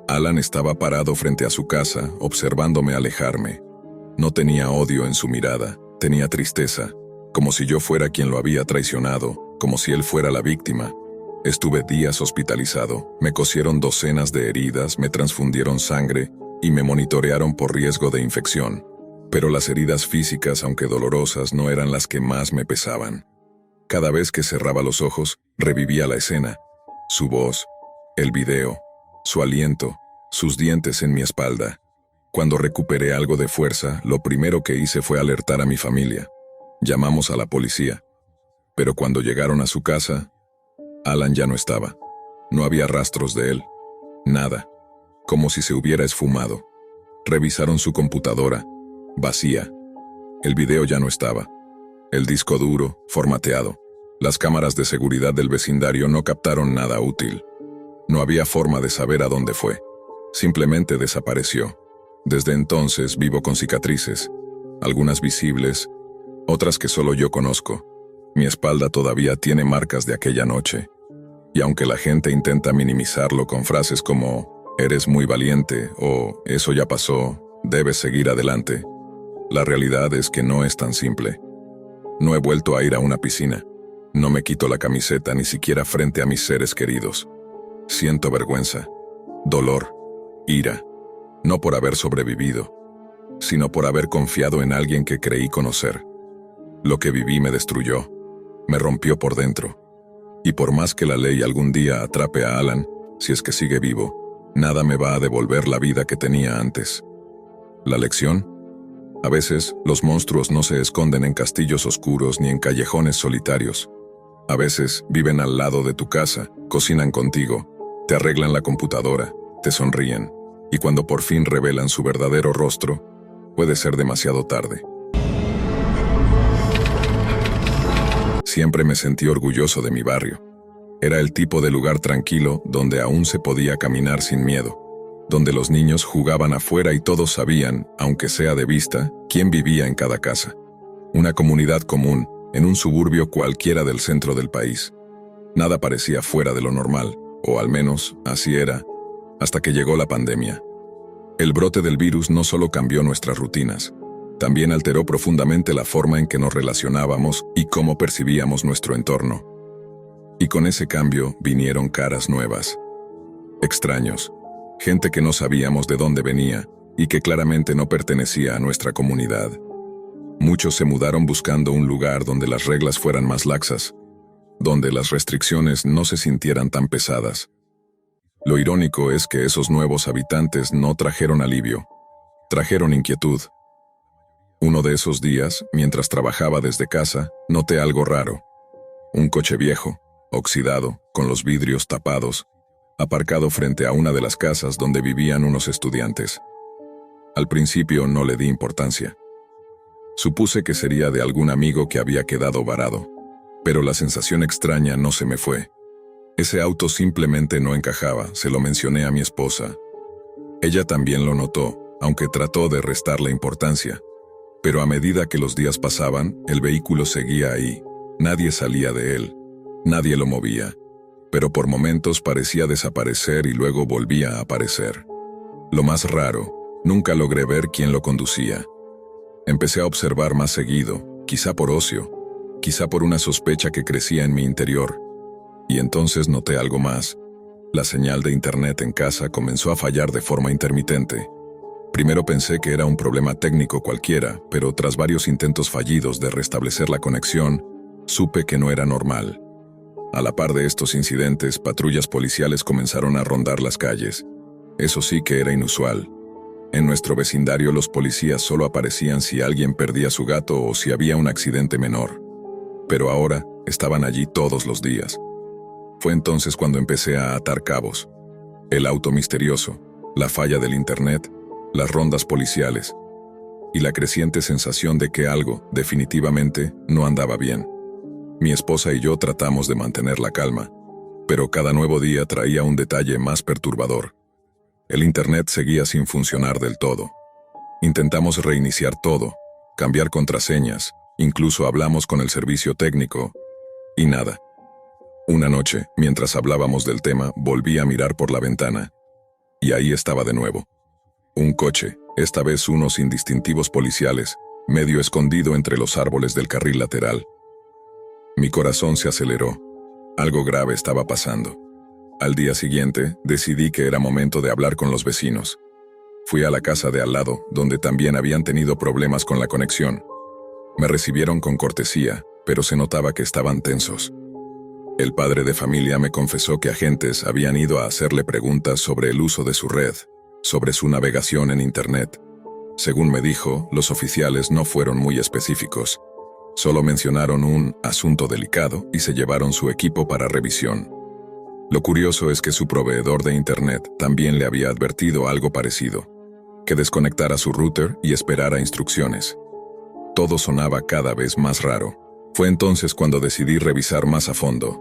Alan estaba parado frente a su casa, observándome alejarme. No tenía odio en su mirada, tenía tristeza, como si yo fuera quien lo había traicionado, como si él fuera la víctima. Estuve días hospitalizado, me cosieron docenas de heridas, me transfundieron sangre y me monitorearon por riesgo de infección. Pero las heridas físicas, aunque dolorosas, no eran las que más me pesaban. Cada vez que cerraba los ojos, revivía la escena, su voz, el video, su aliento, sus dientes en mi espalda. Cuando recuperé algo de fuerza, lo primero que hice fue alertar a mi familia. Llamamos a la policía. Pero cuando llegaron a su casa, Alan ya no estaba. No había rastros de él. Nada. Como si se hubiera esfumado. Revisaron su computadora. Vacía. El video ya no estaba. El disco duro, formateado. Las cámaras de seguridad del vecindario no captaron nada útil. No había forma de saber a dónde fue. Simplemente desapareció. Desde entonces vivo con cicatrices. Algunas visibles, otras que solo yo conozco. Mi espalda todavía tiene marcas de aquella noche. Y aunque la gente intenta minimizarlo con frases como «eres muy valiente» o «eso ya pasó, debes seguir adelante», la realidad es que no es tan simple. No he vuelto a ir a una piscina. No me quito la camiseta ni siquiera frente a mis seres queridos. Siento vergüenza, dolor, ira, no por haber sobrevivido, sino por haber confiado en alguien que creí conocer. Lo que viví me destruyó, me rompió por dentro. Y por más que la ley algún día atrape a Alan, si es que sigue vivo, nada me va a devolver la vida que tenía antes. ¿La lección? A veces, los monstruos no se esconden en castillos oscuros ni en callejones solitarios. A veces, viven al lado de tu casa, cocinan contigo, te arreglan la computadora, te sonríen, y cuando por fin revelan su verdadero rostro, puede ser demasiado tarde. Siempre me sentí orgulloso de mi barrio. Era el tipo de lugar tranquilo donde aún se podía caminar sin miedo, donde los niños jugaban afuera y todos sabían, aunque sea de vista, quién vivía en cada casa. Una comunidad común, en un suburbio cualquiera del centro del país. Nada parecía fuera de lo normal, o al menos así era, hasta que llegó la pandemia. El brote del virus no solo cambió nuestras rutinas, también alteró profundamente la forma en que nos relacionábamos y cómo percibíamos nuestro entorno. Y con ese cambio vinieron caras nuevas. Extraños, gente que no sabíamos de dónde venía y que claramente no pertenecía a nuestra comunidad. Muchos se mudaron buscando un lugar donde las reglas fueran más laxas, donde las restricciones no se sintieran tan pesadas. Lo irónico es que esos nuevos habitantes no trajeron alivio, trajeron inquietud. Uno de esos días, mientras trabajaba desde casa, noté algo raro. Un coche viejo, oxidado, con los vidrios tapados, aparcado frente a una de las casas donde vivían unos estudiantes. Al principio no le di importancia. Supuse que sería de algún amigo que había quedado varado, pero la sensación extraña no se me fue. Ese auto simplemente no encajaba, se lo mencioné a mi esposa. Ella también lo notó, aunque trató de restarle importancia. Pero a medida que los días pasaban, el vehículo seguía ahí. Nadie salía de él. Nadie lo movía. Pero por momentos parecía desaparecer y luego volvía a aparecer. Lo más raro, nunca logré ver quién lo conducía. Empecé a observar más seguido, quizá por ocio, quizá por una sospecha que crecía en mi interior. Y entonces noté algo más. La señal de internet en casa comenzó a fallar de forma intermitente. Primero pensé que era un problema técnico cualquiera, pero tras varios intentos fallidos de restablecer la conexión, supe que no era normal. A la par de estos incidentes, patrullas policiales comenzaron a rondar las calles. Eso sí que era inusual. En nuestro vecindario los policías solo aparecían si alguien perdía su gato o si había un accidente menor. Pero ahora estaban allí todos los días. Fue entonces cuando empecé a atar cabos. El auto misterioso, la falla del internet, las rondas policiales y la creciente sensación de que algo, definitivamente, no andaba bien. Mi esposa y yo tratamos de mantener la calma, pero cada nuevo día traía un detalle más perturbador. El internet seguía sin funcionar del todo. Intentamos reiniciar todo, cambiar contraseñas, incluso hablamos con el servicio técnico, y nada. Una noche, mientras hablábamos del tema, volví a mirar por la ventana, y ahí estaba de nuevo. Un coche, esta vez uno sin distintivos policiales, medio escondido entre los árboles del carril lateral. Mi corazón se aceleró. Algo grave estaba pasando. Al día siguiente, decidí que era momento de hablar con los vecinos. Fui a la casa de al lado, donde también habían tenido problemas con la conexión. Me recibieron con cortesía, pero se notaba que estaban tensos. El padre de familia me confesó que agentes habían ido a hacerle preguntas sobre el uso de su red, sobre su navegación en Internet. Según me dijo, los oficiales no fueron muy específicos. Solo mencionaron un asunto delicado y se llevaron su equipo para revisión. Lo curioso es que su proveedor de Internet también le había advertido algo parecido, que desconectara su router y esperara instrucciones. Todo sonaba cada vez más raro. Fue entonces cuando decidí revisar más a fondo.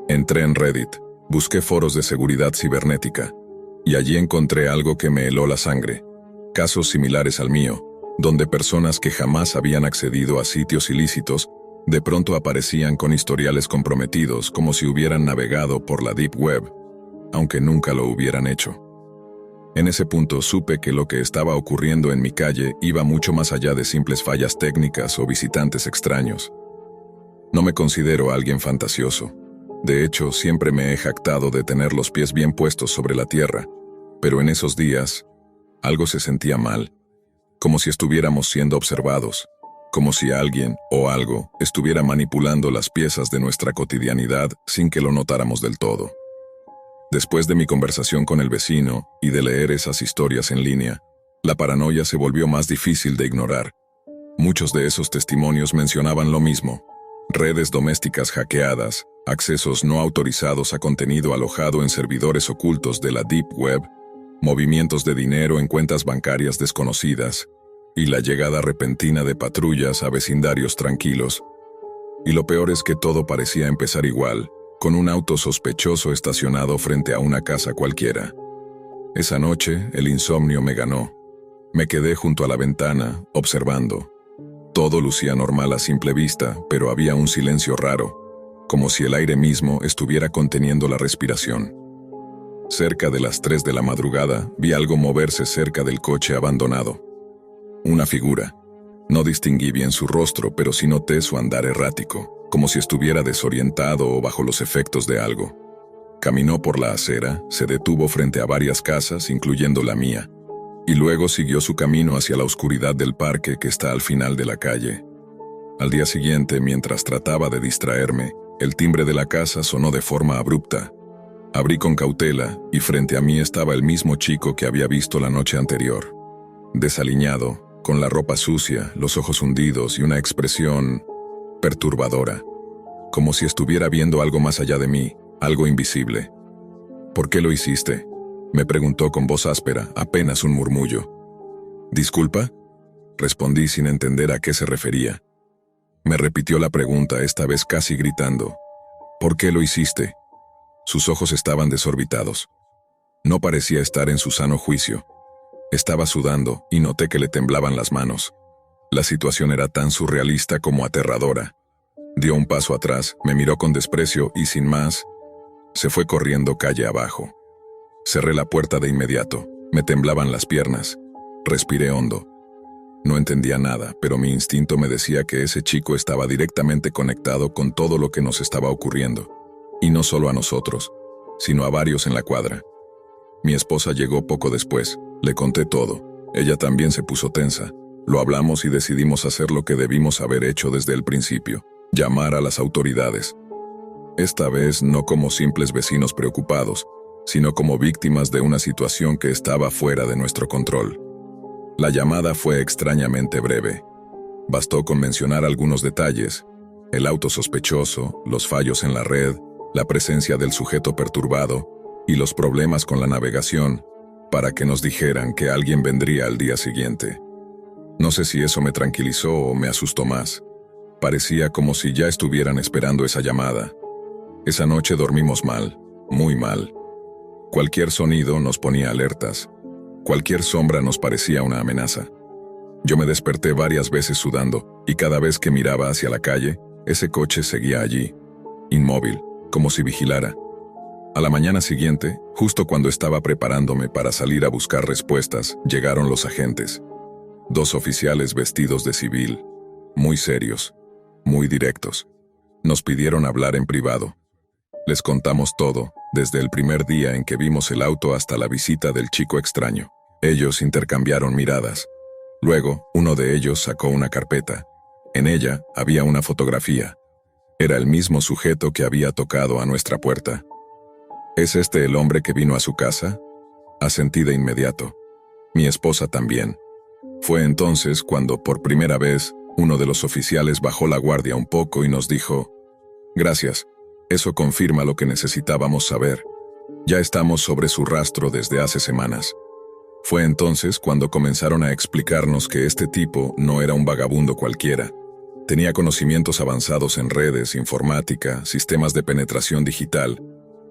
Entré en Reddit, busqué foros de seguridad cibernética, y allí encontré algo que me heló la sangre. Casos similares al mío, donde personas que jamás habían accedido a sitios ilícitos, de pronto aparecían con historiales comprometidos como si hubieran navegado por la Deep Web, aunque nunca lo hubieran hecho. En ese punto supe que lo que estaba ocurriendo en mi calle iba mucho más allá de simples fallas técnicas o visitantes extraños. No me considero alguien fantasioso. De hecho, siempre me he jactado de tener los pies bien puestos sobre la tierra, pero en esos días, algo se sentía mal, como si estuviéramos siendo observados, como si alguien o algo estuviera manipulando las piezas de nuestra cotidianidad sin que lo notáramos del todo. Después de mi conversación con el vecino y de leer esas historias en línea, la paranoia se volvió más difícil de ignorar. Muchos de esos testimonios mencionaban lo mismo: redes domésticas hackeadas, accesos no autorizados a contenido alojado en servidores ocultos de la Deep Web, movimientos de dinero en cuentas bancarias desconocidas, y la llegada repentina de patrullas a vecindarios tranquilos. Y lo peor es que todo parecía empezar igual, con un auto sospechoso estacionado frente a una casa cualquiera. Esa noche, el insomnio me ganó. Me quedé junto a la ventana, observando. Todo lucía normal a simple vista, pero había un silencio raro, como si el aire mismo estuviera conteniendo la respiración. Cerca de las 3 de la madrugada, vi algo moverse cerca del coche abandonado. Una figura. No distinguí bien su rostro, pero sí noté su andar errático, como si estuviera desorientado o bajo los efectos de algo. Caminó por la acera, se detuvo frente a varias casas, incluyendo la mía, y luego siguió su camino hacia la oscuridad del parque que está al final de la calle. Al día siguiente, mientras trataba de distraerme, el timbre de la casa sonó de forma abrupta. Abrí con cautela, y frente a mí estaba el mismo chico que había visto la noche anterior. Desaliñado, con la ropa sucia, los ojos hundidos y una expresión perturbadora, como si estuviera viendo algo más allá de mí, algo invisible. ¿Por qué lo hiciste?, me preguntó con voz áspera, apenas un murmullo. ¿Disculpa?, respondí sin entender a qué se refería. Me repitió la pregunta, esta vez casi gritando. ¿Por qué lo hiciste? Sus ojos estaban desorbitados. No parecía estar en su sano juicio. Estaba sudando y noté que le temblaban las manos. La situación era tan surrealista como aterradora. Dio un paso atrás, me miró con desprecio y sin más, se fue corriendo calle abajo. Cerré la puerta de inmediato. Me temblaban las piernas. Respiré hondo. No entendía nada, pero mi instinto me decía que ese chico estaba directamente conectado con todo lo que nos estaba ocurriendo. Y no solo a nosotros, sino a varios en la cuadra. Mi esposa llegó poco después. Le conté todo. Ella también se puso tensa. Lo hablamos y decidimos hacer lo que debimos haber hecho desde el principio: llamar a las autoridades. Esta vez no como simples vecinos preocupados, sino como víctimas de una situación que estaba fuera de nuestro control. La llamada fue extrañamente breve. Bastó con mencionar algunos detalles: el auto sospechoso, los fallos en la red, la presencia del sujeto perturbado y los problemas con la navegación, para que nos dijeran que alguien vendría al día siguiente. No sé si eso me tranquilizó o me asustó más. Parecía como si ya estuvieran esperando esa llamada. Esa noche dormimos mal, muy mal. Cualquier sonido nos ponía alertas. Cualquier sombra nos parecía una amenaza. Yo me desperté varias veces sudando, y cada vez que miraba hacia la calle, ese coche seguía allí, inmóvil, como si vigilara. A la mañana siguiente, justo cuando estaba preparándome para salir a buscar respuestas, llegaron los agentes. 2 oficiales vestidos de civil, muy serios, muy directos. Nos pidieron hablar en privado. Les contamos todo, desde el primer día en que vimos el auto hasta la visita del chico extraño. Ellos intercambiaron miradas. Luego, uno de ellos sacó una carpeta. En ella había una fotografía. Era el mismo sujeto que había tocado a nuestra puerta. ¿Es este el hombre que vino a su casa? Asentí de inmediato. Mi esposa también. Fue entonces cuando, por primera vez, uno de los oficiales bajó la guardia un poco y nos dijo: «Gracias, eso confirma lo que necesitábamos saber. Ya estamos sobre su rastro desde hace semanas». Fue entonces cuando comenzaron a explicarnos que este tipo no era un vagabundo cualquiera. Tenía conocimientos avanzados en redes, informática, sistemas de penetración digital,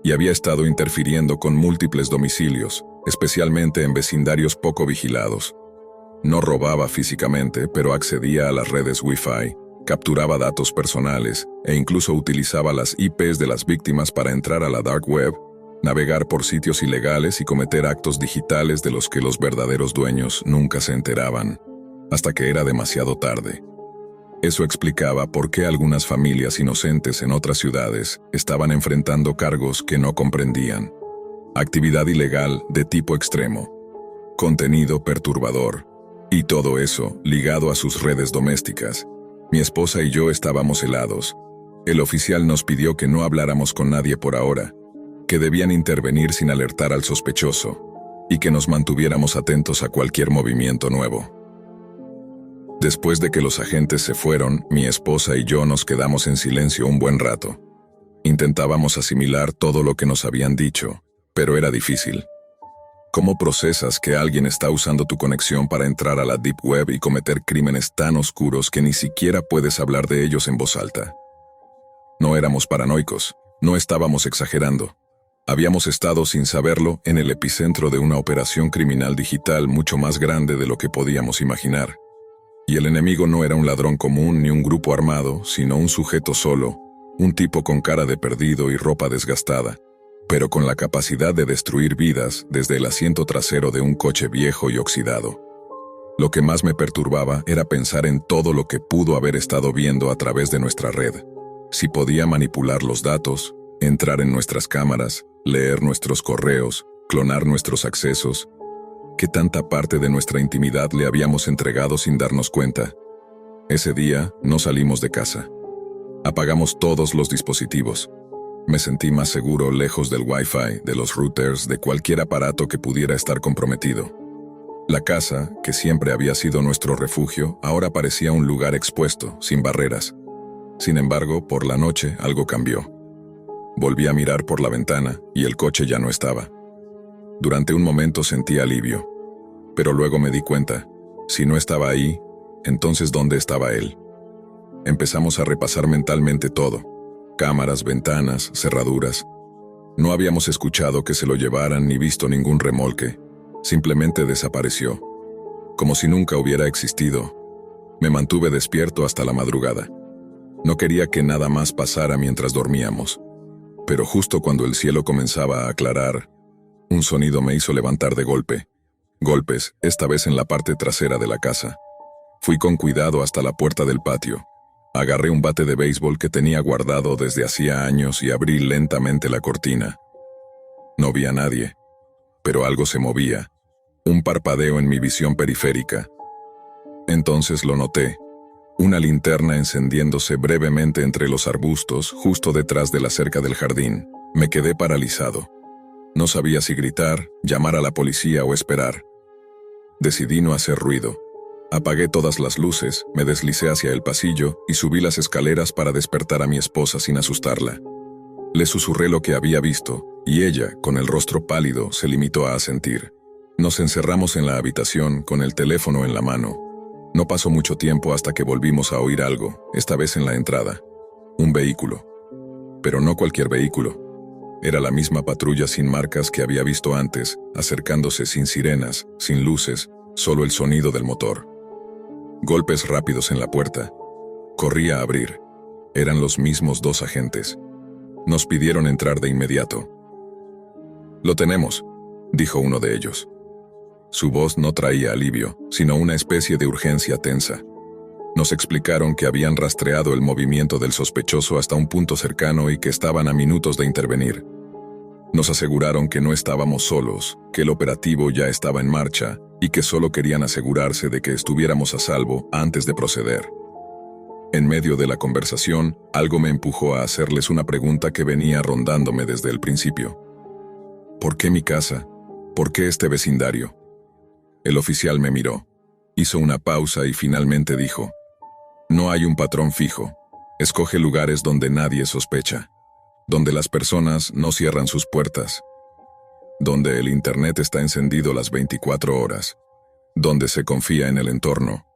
y había estado interfiriendo con múltiples domicilios, especialmente en vecindarios poco vigilados. No robaba físicamente, pero accedía a las redes Wi-Fi, capturaba datos personales e incluso utilizaba las IPs de las víctimas para entrar a la dark web, navegar por sitios ilegales y cometer actos digitales de los que los verdaderos dueños nunca se enteraban, hasta que era demasiado tarde. Eso explicaba por qué algunas familias inocentes en otras ciudades estaban enfrentando cargos que no comprendían. Actividad ilegal de tipo extremo, contenido perturbador, y todo eso ligado a sus redes domésticas. Mi esposa y yo estábamos helados. El oficial nos pidió que no habláramos con nadie por ahora, que debían intervenir sin alertar al sospechoso, y que nos mantuviéramos atentos a cualquier movimiento nuevo. Después de que los agentes se fueron, mi esposa y yo nos quedamos en silencio un buen rato. Intentábamos asimilar todo lo que nos habían dicho, pero era difícil. ¿Cómo procesas que alguien está usando tu conexión para entrar a la Deep Web y cometer crímenes tan oscuros que ni siquiera puedes hablar de ellos en voz alta? No éramos paranoicos, no estábamos exagerando. Habíamos estado, sin saberlo, en el epicentro de una operación criminal digital mucho más grande de lo que podíamos imaginar. Y el enemigo no era un ladrón común ni un grupo armado, sino un sujeto solo, un tipo con cara de perdido y ropa desgastada, pero con la capacidad de destruir vidas desde el asiento trasero de un coche viejo y oxidado. Lo que más me perturbaba era pensar en todo lo que pudo haber estado viendo a través de nuestra red. Si podía manipular los datos, entrar en nuestras cámaras, leer nuestros correos, clonar nuestros accesos. ¿Qué tanta parte de nuestra intimidad le habíamos entregado sin darnos cuenta? Ese día no salimos de casa. Apagamos todos los dispositivos. Me sentí más seguro lejos del Wi-Fi, de los routers, de cualquier aparato que pudiera estar comprometido. La casa, que siempre había sido nuestro refugio, ahora parecía un lugar expuesto, sin barreras. Sin embargo, por la noche algo cambió. Volví a mirar por la ventana y el coche ya no estaba. Durante un momento sentí alivio, pero luego me di cuenta, si no estaba ahí, entonces ¿dónde estaba él? Empezamos a repasar mentalmente todo, cámaras, ventanas, cerraduras. No habíamos escuchado que se lo llevaran ni visto ningún remolque, simplemente desapareció, como si nunca hubiera existido. Me mantuve despierto hasta la madrugada. No quería que nada más pasara mientras dormíamos, pero justo cuando el cielo comenzaba a aclarar, un sonido me hizo levantar de golpe. Golpes, esta vez en la parte trasera de la casa. Fui con cuidado hasta la puerta del patio. Agarré un bate de béisbol que tenía guardado desde hacía años y abrí lentamente la cortina. No vi a nadie, pero algo se movía, un parpadeo en mi visión periférica. Entonces lo noté, una linterna encendiéndose brevemente entre los arbustos justo detrás de la cerca del jardín. Me quedé paralizado. No sabía si gritar, llamar a la policía o esperar. Decidí no hacer ruido. Apagué todas las luces, me deslicé hacia el pasillo y subí las escaleras para despertar a mi esposa sin asustarla. Le susurré lo que había visto, y ella, con el rostro pálido, se limitó a asentir. Nos encerramos en la habitación con el teléfono en la mano. No pasó mucho tiempo hasta que volvimos a oír algo, esta vez en la entrada. Un vehículo. Pero no cualquier vehículo. Era la misma patrulla sin marcas que había visto antes, acercándose sin sirenas, sin luces, solo el sonido del motor. Golpes rápidos en la puerta. Corrí a abrir. Eran los mismos dos agentes. Nos pidieron entrar de inmediato. «Lo tenemos», dijo uno de ellos. Su voz no traía alivio, sino una especie de urgencia tensa. Nos explicaron que habían rastreado el movimiento del sospechoso hasta un punto cercano y que estaban a minutos de intervenir. Nos aseguraron que no estábamos solos, que el operativo ya estaba en marcha y que solo querían asegurarse de que estuviéramos a salvo antes de proceder. En medio de la conversación, algo me empujó a hacerles una pregunta que venía rondándome desde el principio. ¿Por qué mi casa? ¿Por qué este vecindario? El oficial me miró, hizo una pausa y finalmente dijo: no hay un patrón fijo. Escoge lugares donde nadie sospecha, donde las personas no cierran sus puertas, donde el internet está encendido las 24 horas, donde se confía en el entorno.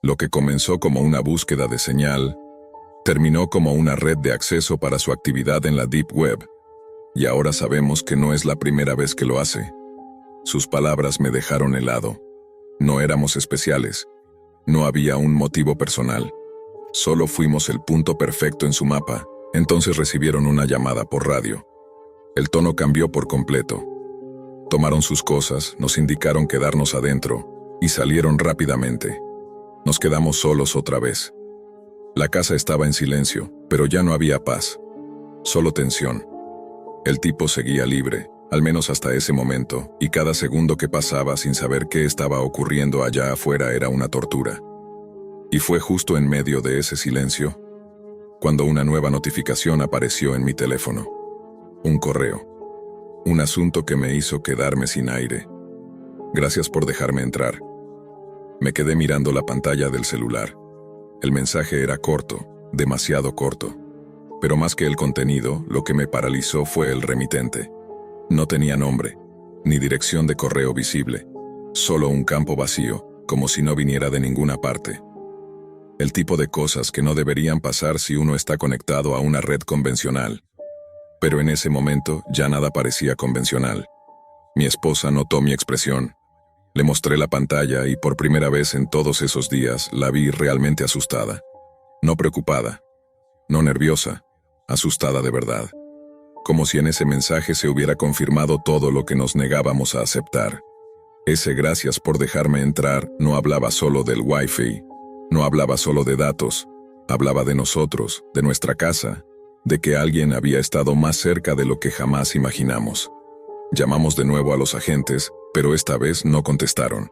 Lo que comenzó como una búsqueda de señal, terminó como una red de acceso para su actividad en la Deep Web, y ahora sabemos que no es la primera vez que lo hace. Sus palabras me dejaron helado. No éramos especiales. No había un motivo personal. Solo fuimos el punto perfecto en su mapa. Entonces recibieron una llamada por radio. El tono cambió por completo. Tomaron sus cosas, nos indicaron quedarnos adentro, y salieron rápidamente. Nos quedamos solos otra vez. La casa estaba en silencio, pero ya no había paz. Solo tensión. El tipo seguía libre, al menos hasta ese momento, y cada segundo que pasaba sin saber qué estaba ocurriendo allá afuera era una tortura. Y fue justo en medio de ese silencio cuando una nueva notificación apareció en mi teléfono. Un correo. Un asunto que me hizo quedarme sin aire. Gracias por dejarme entrar. Me quedé mirando la pantalla del celular. El mensaje era corto, demasiado corto. Pero más que el contenido, lo que me paralizó fue el remitente. No tenía nombre, ni dirección de correo visible. Solo un campo vacío, como si no viniera de ninguna parte. El tipo de cosas que no deberían pasar si uno está conectado a una red convencional. Pero en ese momento ya nada parecía convencional. Mi esposa notó mi expresión. Le mostré la pantalla y por primera vez en todos esos días la vi realmente asustada. No preocupada, no nerviosa, asustada de verdad. Como si en ese mensaje se hubiera confirmado todo lo que nos negábamos a aceptar. Ese gracias por dejarme entrar no hablaba solo del Wi-Fi, no hablaba solo de datos, hablaba de nosotros, de nuestra casa, de que alguien había estado más cerca de lo que jamás imaginamos. Llamamos de nuevo a los agentes, pero esta vez no contestaron.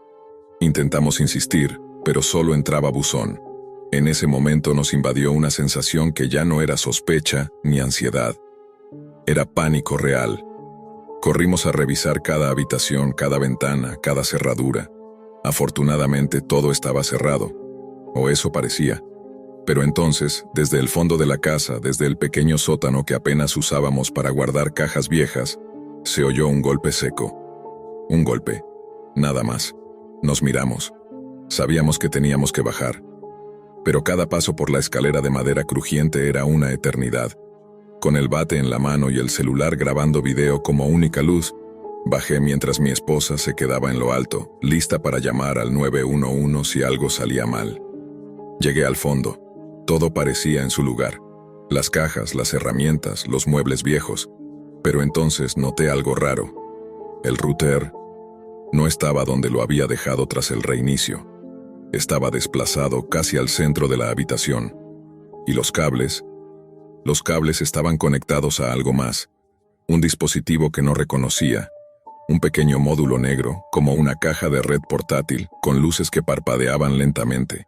Intentamos insistir, pero solo entraba buzón. En ese momento nos invadió una sensación que ya no era sospecha ni ansiedad. Era pánico real. Corrimos a revisar cada habitación, cada ventana, cada cerradura. Afortunadamente todo estaba cerrado, o eso parecía. Pero entonces, desde el fondo de la casa, desde el pequeño sótano que apenas usábamos para guardar cajas viejas, se oyó un golpe seco. Un golpe. Nada más. Nos miramos. Sabíamos que teníamos que bajar. Pero cada paso por la escalera de madera crujiente era una eternidad. Con el bate en la mano y el celular grabando video como única luz, bajé mientras mi esposa se quedaba en lo alto, lista para llamar al 911 si algo salía mal. Llegué al fondo. Todo parecía en su lugar. Las cajas, las herramientas, los muebles viejos. Pero entonces noté algo raro. El router no estaba donde lo había dejado tras el reinicio. Estaba desplazado casi al centro de la habitación. Y los cables estaban conectados a algo más. Un dispositivo que no reconocía. Un pequeño módulo negro, como una caja de red portátil, con luces que parpadeaban lentamente.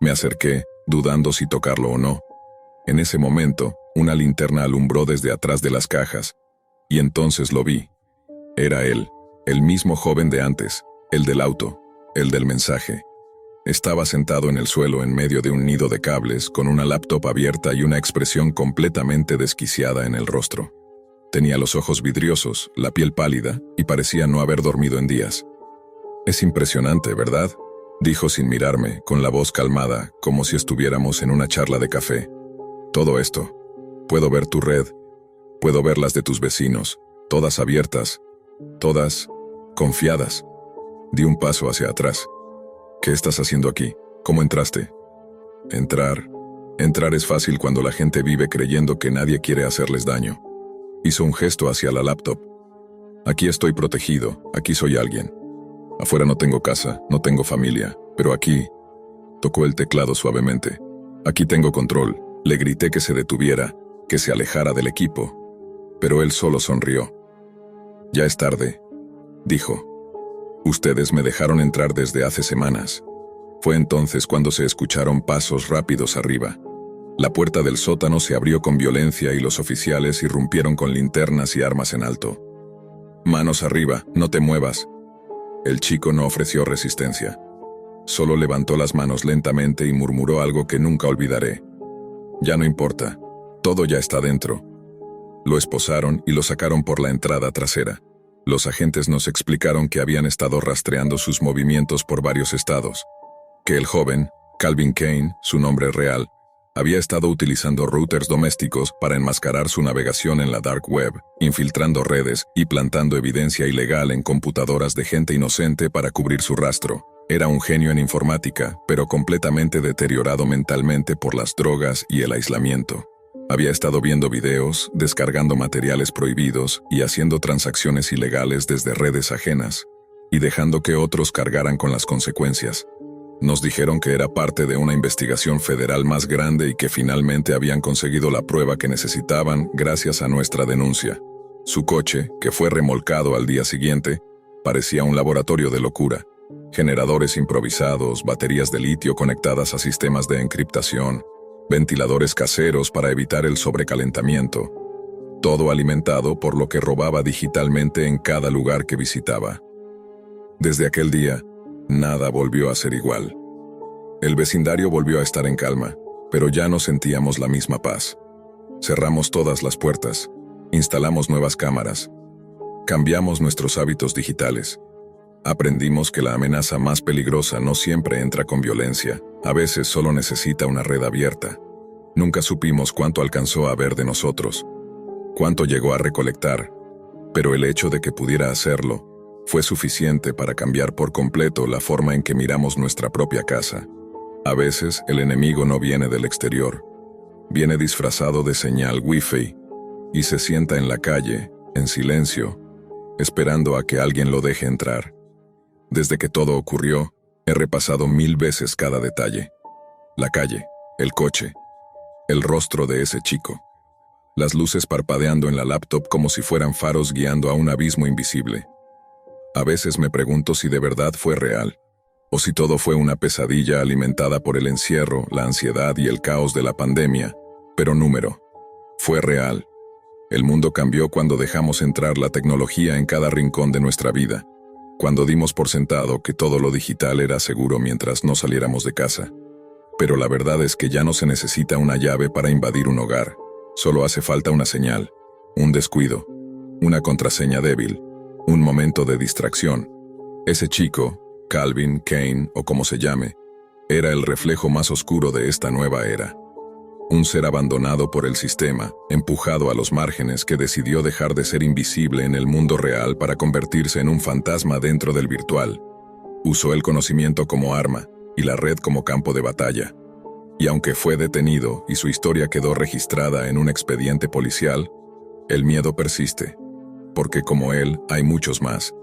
Me acerqué, dudando si tocarlo o no. En ese momento, una linterna alumbró desde atrás de las cajas. Y entonces lo vi. Era él, el mismo joven de antes, el del auto, el del mensaje. Estaba sentado en el suelo en medio de un nido de cables, con una laptop abierta y una expresión completamente desquiciada en el rostro. Tenía los ojos vidriosos, la piel pálida, y parecía no haber dormido en días. «Es impresionante, ¿verdad?», dijo sin mirarme, con la voz calmada, como si estuviéramos en una charla de café. «Todo esto. Puedo ver tu red. Puedo ver las de tus vecinos, todas abiertas, todas confiadas». Di un paso hacia atrás. «¿Qué estás haciendo aquí? ¿Cómo entraste?» Entrar es fácil cuando la gente vive creyendo que nadie quiere hacerles daño. Hizo un gesto hacia la laptop. «Aquí estoy protegido, aquí soy alguien. Afuera no tengo casa, no tengo familia, pero aquí Tocó el teclado suavemente. Aquí tengo control. Le grité que se detuviera, que se alejara del equipo. Pero él solo sonrió. Ya es tarde, dijo. Ustedes me dejaron entrar desde hace semanas. Fue entonces cuando se escucharon pasos rápidos arriba. La puerta del sótano se abrió con violencia y los oficiales irrumpieron con linternas y armas en alto. Manos arriba, no te muevas. El chico no ofreció resistencia. Solo levantó las manos lentamente y murmuró algo que nunca olvidaré. Ya no importa, todo ya está dentro. Lo esposaron y lo sacaron por la entrada trasera. Los agentes nos explicaron que habían estado rastreando sus movimientos por varios estados. Que el joven, Calvin Kane, su nombre real, había estado utilizando routers domésticos para enmascarar su navegación en la dark web, infiltrando redes y plantando evidencia ilegal en computadoras de gente inocente para cubrir su rastro. Era un genio en informática, pero completamente deteriorado mentalmente por las drogas y el aislamiento. Había estado viendo videos, descargando materiales prohibidos y haciendo transacciones ilegales desde redes ajenas, y dejando que otros cargaran con las consecuencias. Nos dijeron que era parte de una investigación federal más grande y que finalmente habían conseguido la prueba que necesitaban gracias a nuestra denuncia. Su coche, que fue remolcado al día siguiente, parecía un laboratorio de locura. Generadores improvisados, baterías de litio conectadas a sistemas de encriptación, ventiladores caseros para evitar el sobrecalentamiento. Todo alimentado por lo que robaba digitalmente en cada lugar que visitaba. Desde aquel día, nada volvió a ser igual. El vecindario volvió a estar en calma, pero ya no sentíamos la misma paz. Cerramos todas las puertas, instalamos nuevas cámaras, cambiamos nuestros hábitos digitales. Aprendimos que la amenaza más peligrosa no siempre entra con violencia, a veces solo necesita una red abierta. Nunca supimos cuánto alcanzó a ver de nosotros, cuánto llegó a recolectar, pero el hecho de que pudiera hacerlo fue suficiente para cambiar por completo la forma en que miramos nuestra propia casa. A veces el enemigo no viene del exterior, viene disfrazado de señal Wi-Fi y se sienta en la calle, en silencio, esperando a que alguien lo deje entrar. Desde que todo ocurrió, he repasado 1000 veces cada detalle. La calle, el coche, el rostro de ese chico, las luces parpadeando en la laptop como si fueran faros guiando a un abismo invisible. A veces me pregunto si de verdad fue real, o si todo fue una pesadilla alimentada por el encierro, la ansiedad y el caos de la pandemia, pero fue real. El mundo cambió cuando dejamos entrar la tecnología en cada rincón de nuestra vida, cuando dimos por sentado que todo lo digital era seguro mientras no saliéramos de casa. Pero la verdad es que ya no se necesita una llave para invadir un hogar, solo hace falta una señal, un descuido, una contraseña débil, un momento de distracción. Ese chico, Calvin Kane o como se llame, era el reflejo más oscuro de esta nueva era. Un ser abandonado por el sistema, empujado a los márgenes que decidió dejar de ser invisible en el mundo real para convertirse en un fantasma dentro del virtual. Usó el conocimiento como arma y la red como campo de batalla. Y aunque fue detenido y su historia quedó registrada en un expediente policial, el miedo persiste, porque como él hay muchos más,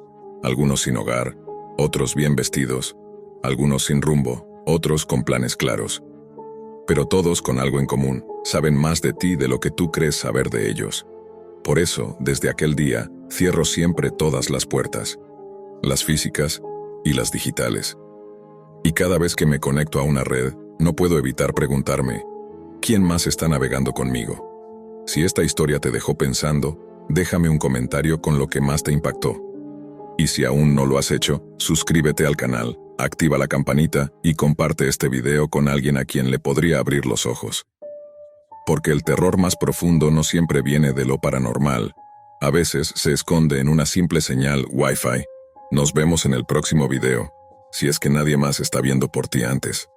algunos sin hogar, otros bien vestidos, algunos sin rumbo, otros con planes claros. Pero todos con algo en común, saben más de ti de lo que tú crees saber de ellos. Por eso, desde aquel día, cierro siempre todas las puertas, las físicas y las digitales. Y cada vez que me conecto a una red, no puedo evitar preguntarme, ¿quién más está navegando conmigo? Si esta historia te dejó pensando, déjame un comentario con lo que más te impactó. Y si aún no lo has hecho, suscríbete al canal, activa la campanita y comparte este video con alguien a quien le podría abrir los ojos. Porque el terror más profundo no siempre viene de lo paranormal, a veces se esconde en una simple señal Wi-Fi. Nos vemos en el próximo video, si es que nadie más está viendo por ti antes.